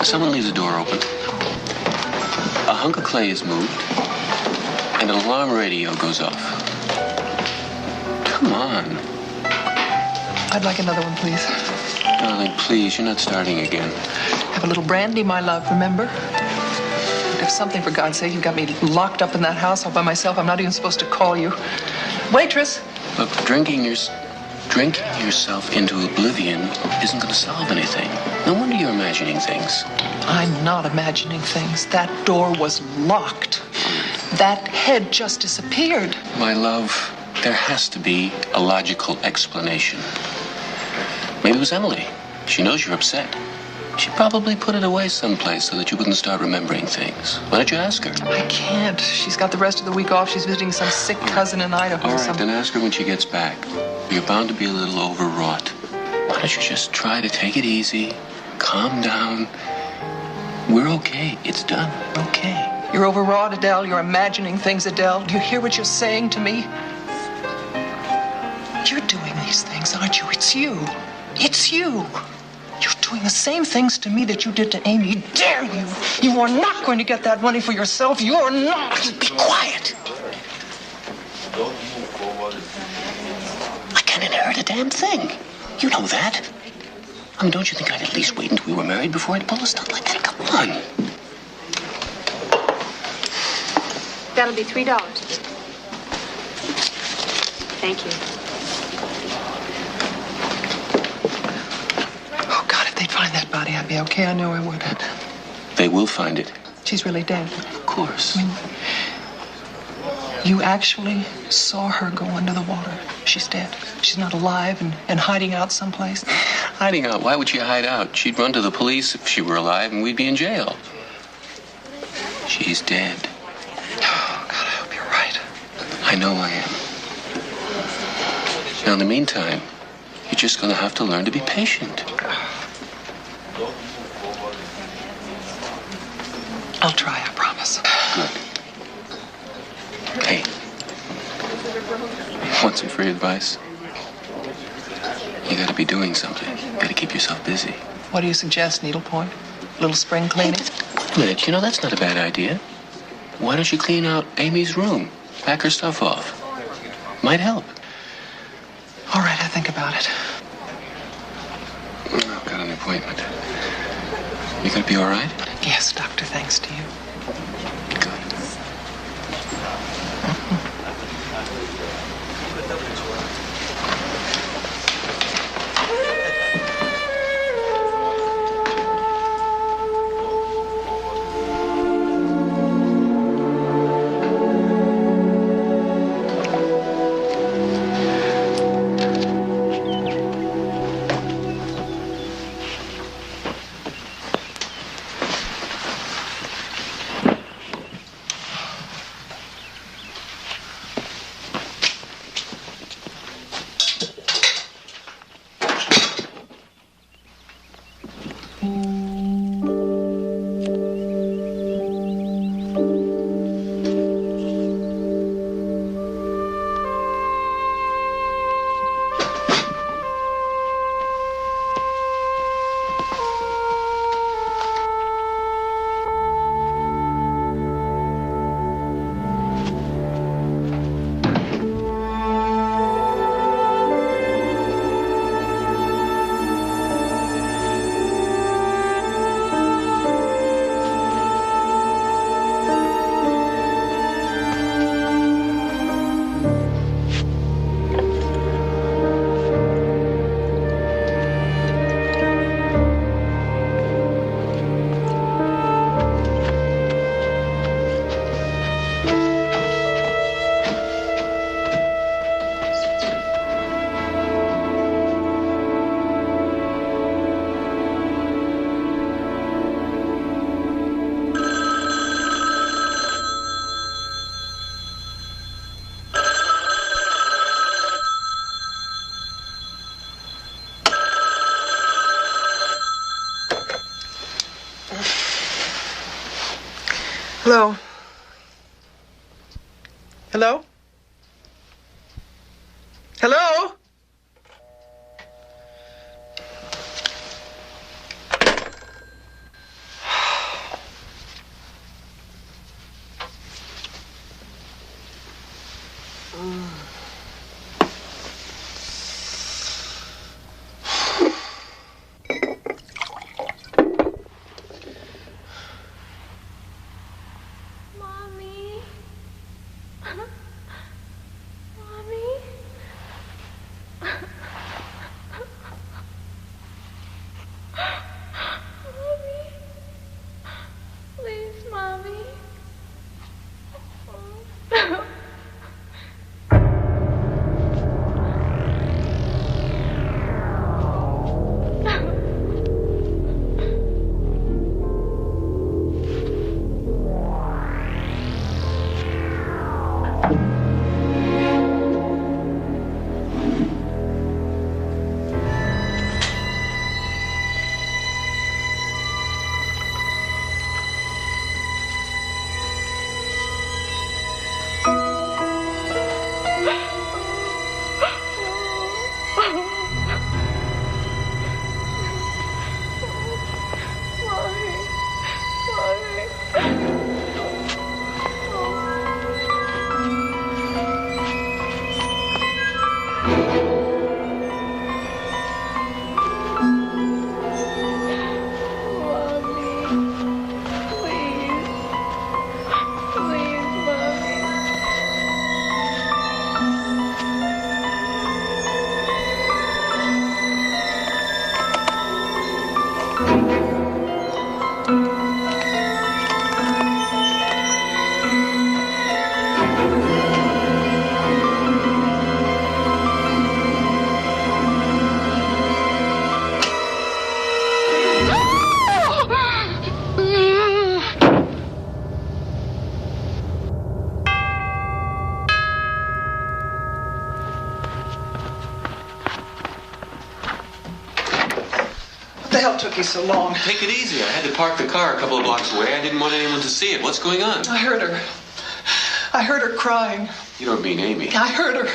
Someone leaves the door open. A hunk of clay is moved, and an alarm radio goes off. Come on. I'd like another one, please. Darling, please, you're not starting again. Have a little brandy, my love, remember? If something, for God's sake, you got me locked up in that house all by myself. I'm not even supposed to call you. Waitress! Look, drinking yourself into oblivion isn't going to solve anything. No wonder you're imagining things. I'm not imagining things. That door was locked. That head just disappeared. My love, there has to be a logical explanation. Maybe it was Emily. She knows you're upset. She probably put it away someplace so that you wouldn't start remembering things. Why don't you ask her? I can't. She's got the rest of the week off. She's visiting some sick cousin in Idaho. All right, then ask her when she gets back. You're bound to be a little overwrought. Why don't you just try to take it easy, calm down. We're okay. It's done. We're okay. You're overwrought, Adele. You're imagining things, Adele. Do you hear what you're saying to me? You're doing these things, aren't you? It's you. It's you. You're doing the same things to me that you did to Amy. Dare you? You are not going to get that money for yourself. You're not. Be quiet. I can't inherit a damn thing. You know that. I mean, don't you think I'd at least wait until we were married before I'd pull a stunt like that? Come on. That'll be $3. Thank you. Oh, God, if they'd find that body, I'd be okay. I know I would. They will find it. She's really dead. Of course. I mean, you actually saw her go under the water. She's dead. She's not alive and hiding out someplace. Hiding out? Why would she hide out? She'd run to the police if she were alive, and we'd be in jail. She's dead. Oh, God, I hope you're right. I know I am. Now, in the meantime, you're just going to have to learn to be patient. I'll try, I promise. Good. Hey, want some free advice? You gotta be doing something. You gotta keep yourself busy. What do you suggest, needlepoint? A little spring cleaning? Wait a minute, that's not a bad idea. Why don't you clean out Amy's room? Pack her stuff off. Might help. All right, I think about it. I've got an appointment. You gonna be all right? Yes, doctor, thanks to you. Good. Hello? Hello? Hello? What took you so long? Take it easy. I had to park the car a couple of blocks away. I didn't want anyone to see it. What's going on? I heard her. I heard her crying. You don't mean Amy. I heard her.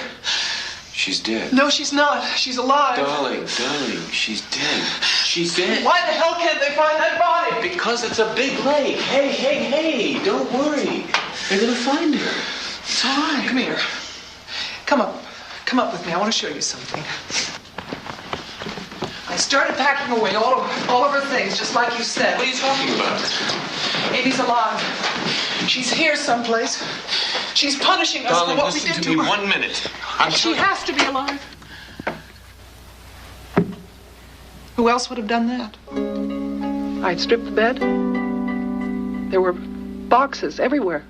She's dead. No, she's not. She's alive. Darling, she's dead. She's dead. Why the hell can't they find that body? Because it's a big lake. Hey, don't worry. They're gonna find her. It's all right. Come here. Come up with me. I want to show you something. I started packing away all of her things, just like you said. What are you talking about? Amy's alive. She's here someplace. She's punishing us Darling, for what we did listen to to me her. 1 minute. She has to be alive. Who else would have done that? I'd stripped the bed. There were boxes everywhere.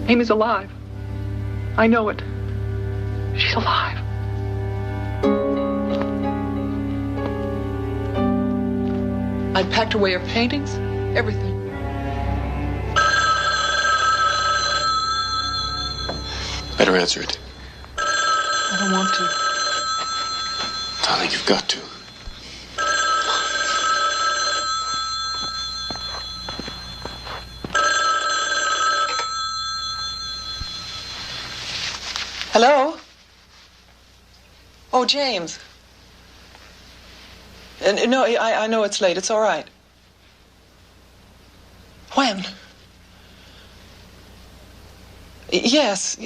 Amy's alive. I know it. She's alive. I'd packed away her paintings, everything. Better answer it. I don't want to. Darling, you've got to. Hello? Oh, James. No, I know it's late. It's all right. When? Yes.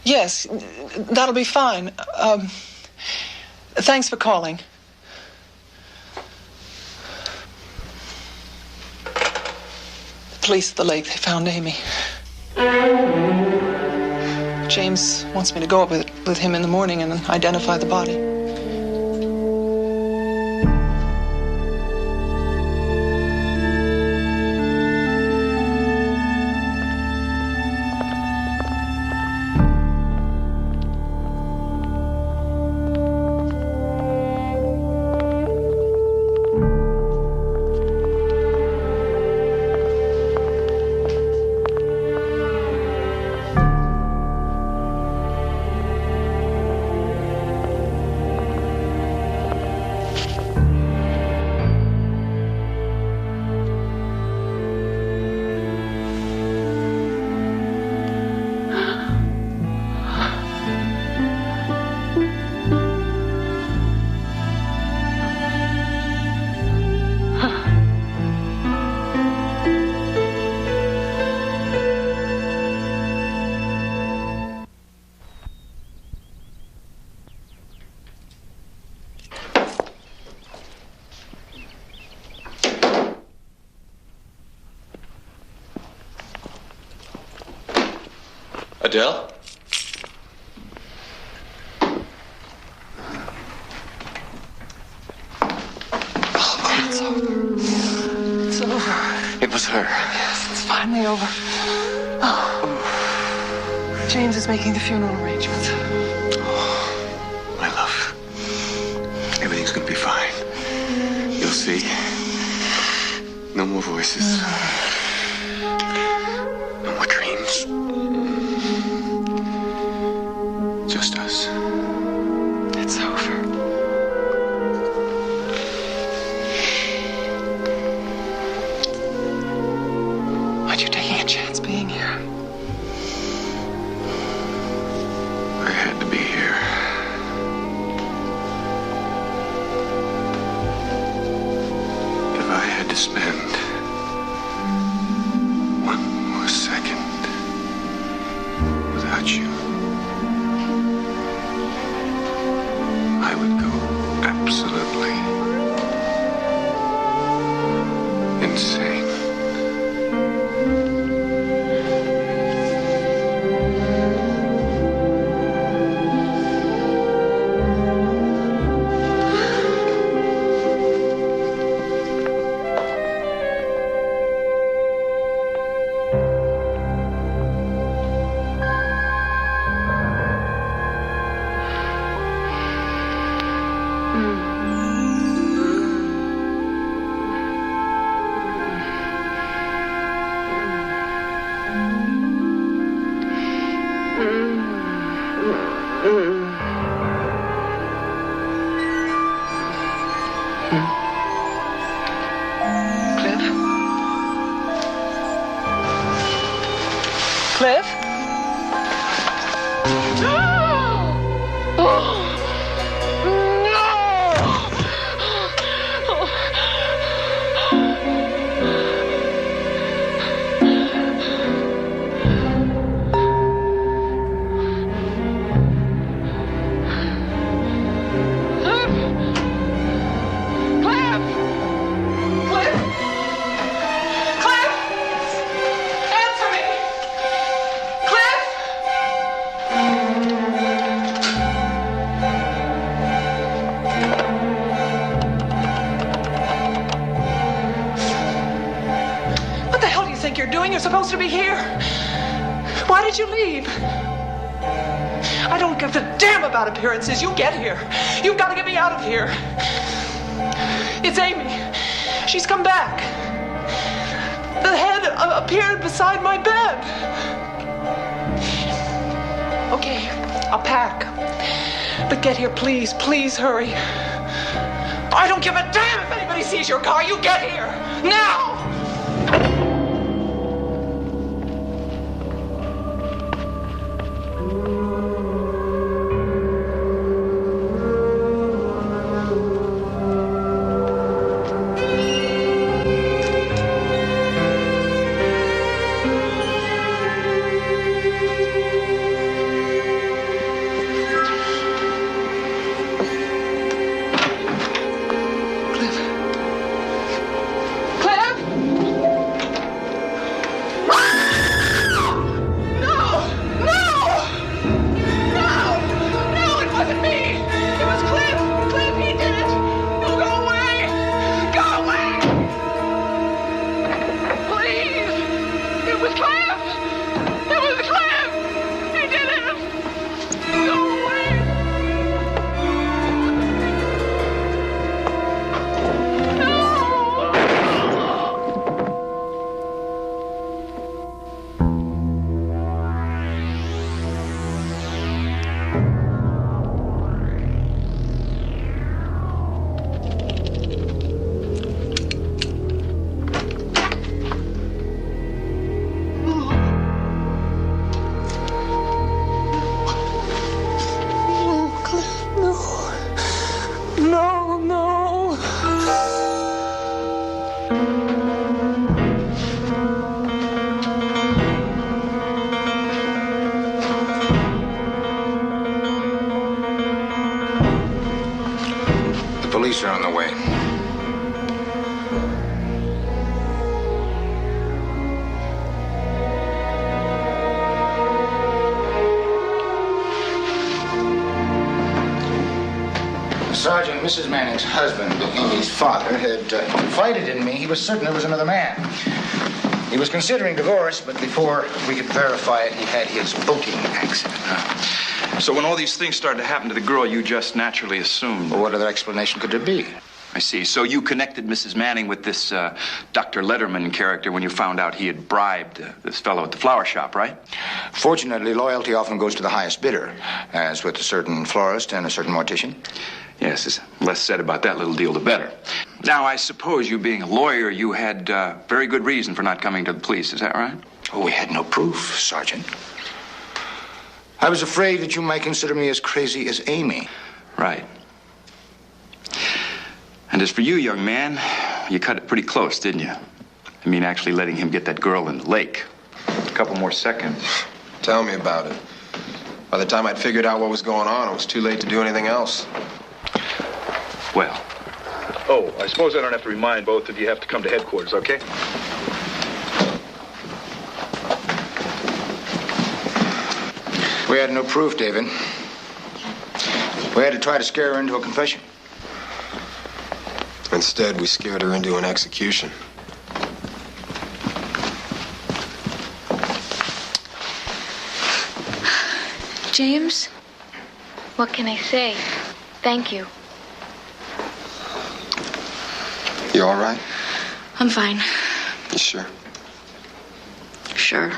Yes, that'll be fine. Thanks for calling. The police at the lake, they found Amy. James wants me to go up with him in the morning and identify the body. Adele? It's over. It's over. It was her. Yes, it's finally over. Oh. James is making the funeral arrangements. Oh, my love. Everything's gonna be fine. You'll see. No more voices. No more dreams. Just us. It's over. Aren't you taking a chance being here? I had to be here. If I had to spend one more second without you, I would go absolutely insane. Cliff? You're supposed to be here. Why did you leave? I don't give a damn about appearances. You get here. You've got to get me out of here. It's Amy. She's come back. The head appeared beside my bed. Okay, I'll pack. But get here, please. Please hurry. I don't give a damn if anybody sees your car. You get here. Now! Police are on the way. Sergeant, Mrs. Manning's husband, Amy's father, had confided in me he was certain there was another man. He was considering divorce, but before we could verify it, he had his boating accident. So when all these things started to happen to the girl, you just naturally assumed... Well, what other explanation could there be? I see. So you connected Mrs. Manning with this Dr. Letterman character when you found out he had bribed this fellow at the flower shop, right? Fortunately, loyalty often goes to the highest bidder, as with a certain florist and a certain mortician. Yes, there's less said about that little deal, the better. Now, I suppose you being a lawyer, you had very good reason for not coming to the police. Is that right? Oh, we had no proof, Sergeant. I was afraid that you might consider me as crazy as Amy. Right. And as for you, young man, you cut it pretty close, didn't you? I mean, actually letting him get that girl in the lake. A couple more seconds. Tell me about it. By the time I'd figured out what was going on, it was too late to do anything else. Well. Oh, I suppose I don't have to remind both of you have to come to headquarters, okay? We had no proof, David. We had to try to scare her into a confession. Instead, we scared her into an execution. James, what can I say? Thank you. You all right? I'm fine. You sure? Sure.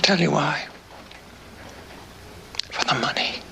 tell you why. For the money.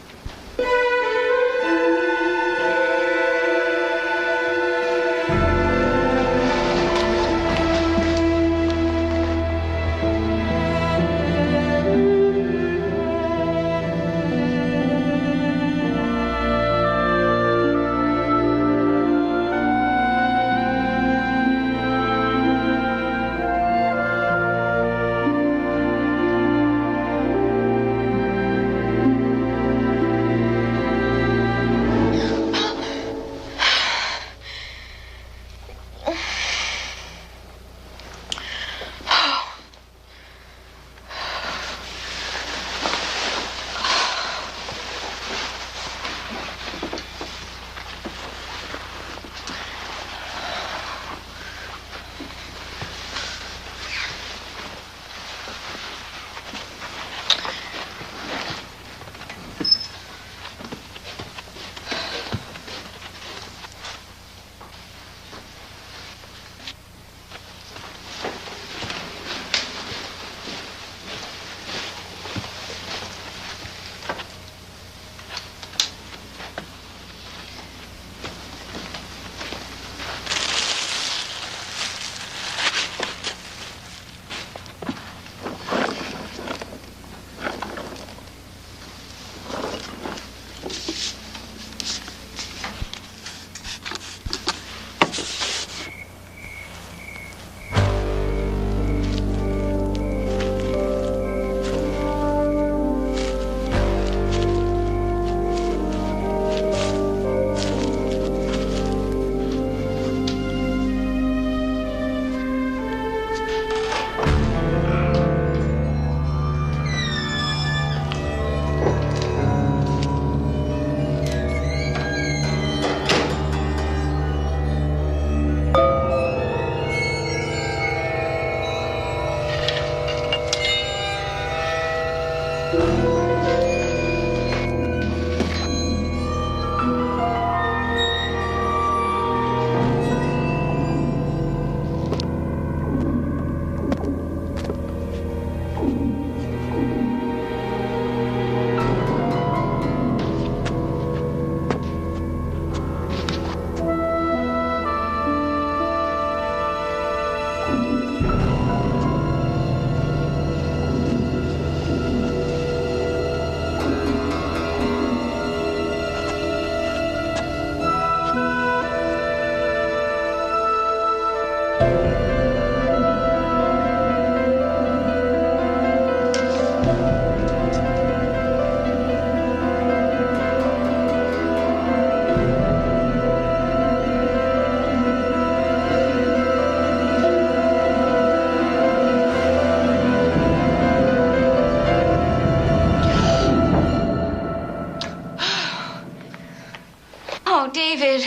David,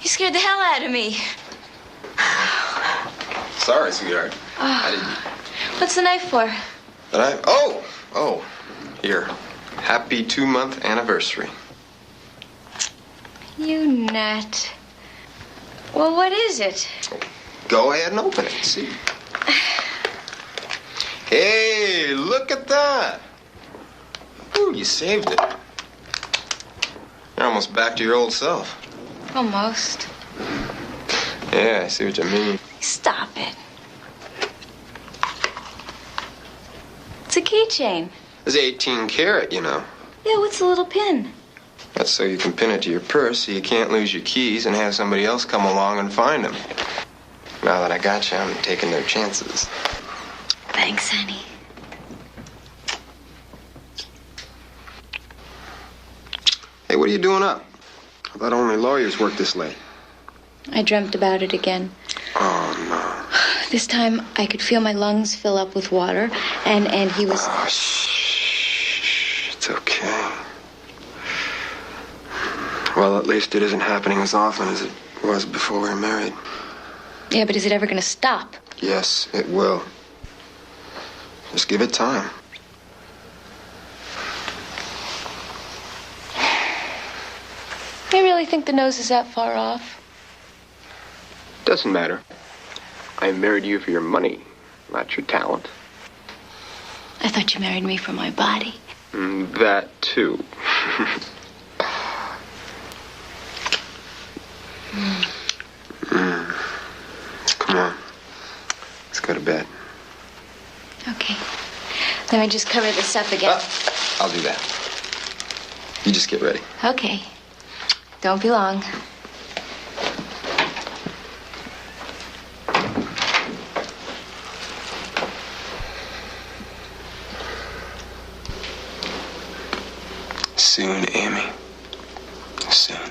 you scared the hell out of me. Sorry, sweetheart. I didn't... What's the knife for? The knife? Oh, here. Happy 2-month anniversary. You nut. Well, what is it? Go ahead and open it. See. Hey, look at that. Ooh, you saved it. You're almost back to your old self. Almost. Yeah, I see what you mean. Stop it. It's a keychain. It's 18 karat, you know. Yeah, what's the little pin? That's so you can pin it to your purse so you can't lose your keys and have somebody else come along and find them. Now that I got you, I'm taking their chances. Thanks, honey. Hey, what are you doing up? I thought only lawyers work this late. I dreamt about it again. Oh, no. This time, I could feel my lungs fill up with water, and he was... Oh, shh. It's okay. Well, at least it isn't happening as often as it was before we were married. Yeah, but is it ever going to stop? Yes, it will. Just give it time. I really think the nose is that far off. Doesn't matter. I married you for your money, not your talent. I thought you married me for my body. That, too. Come on. Let's go to bed. Okay. Let me just cover this up again. I'll do that. You just get ready. Okay. Don't be long. Soon, Amy. Soon.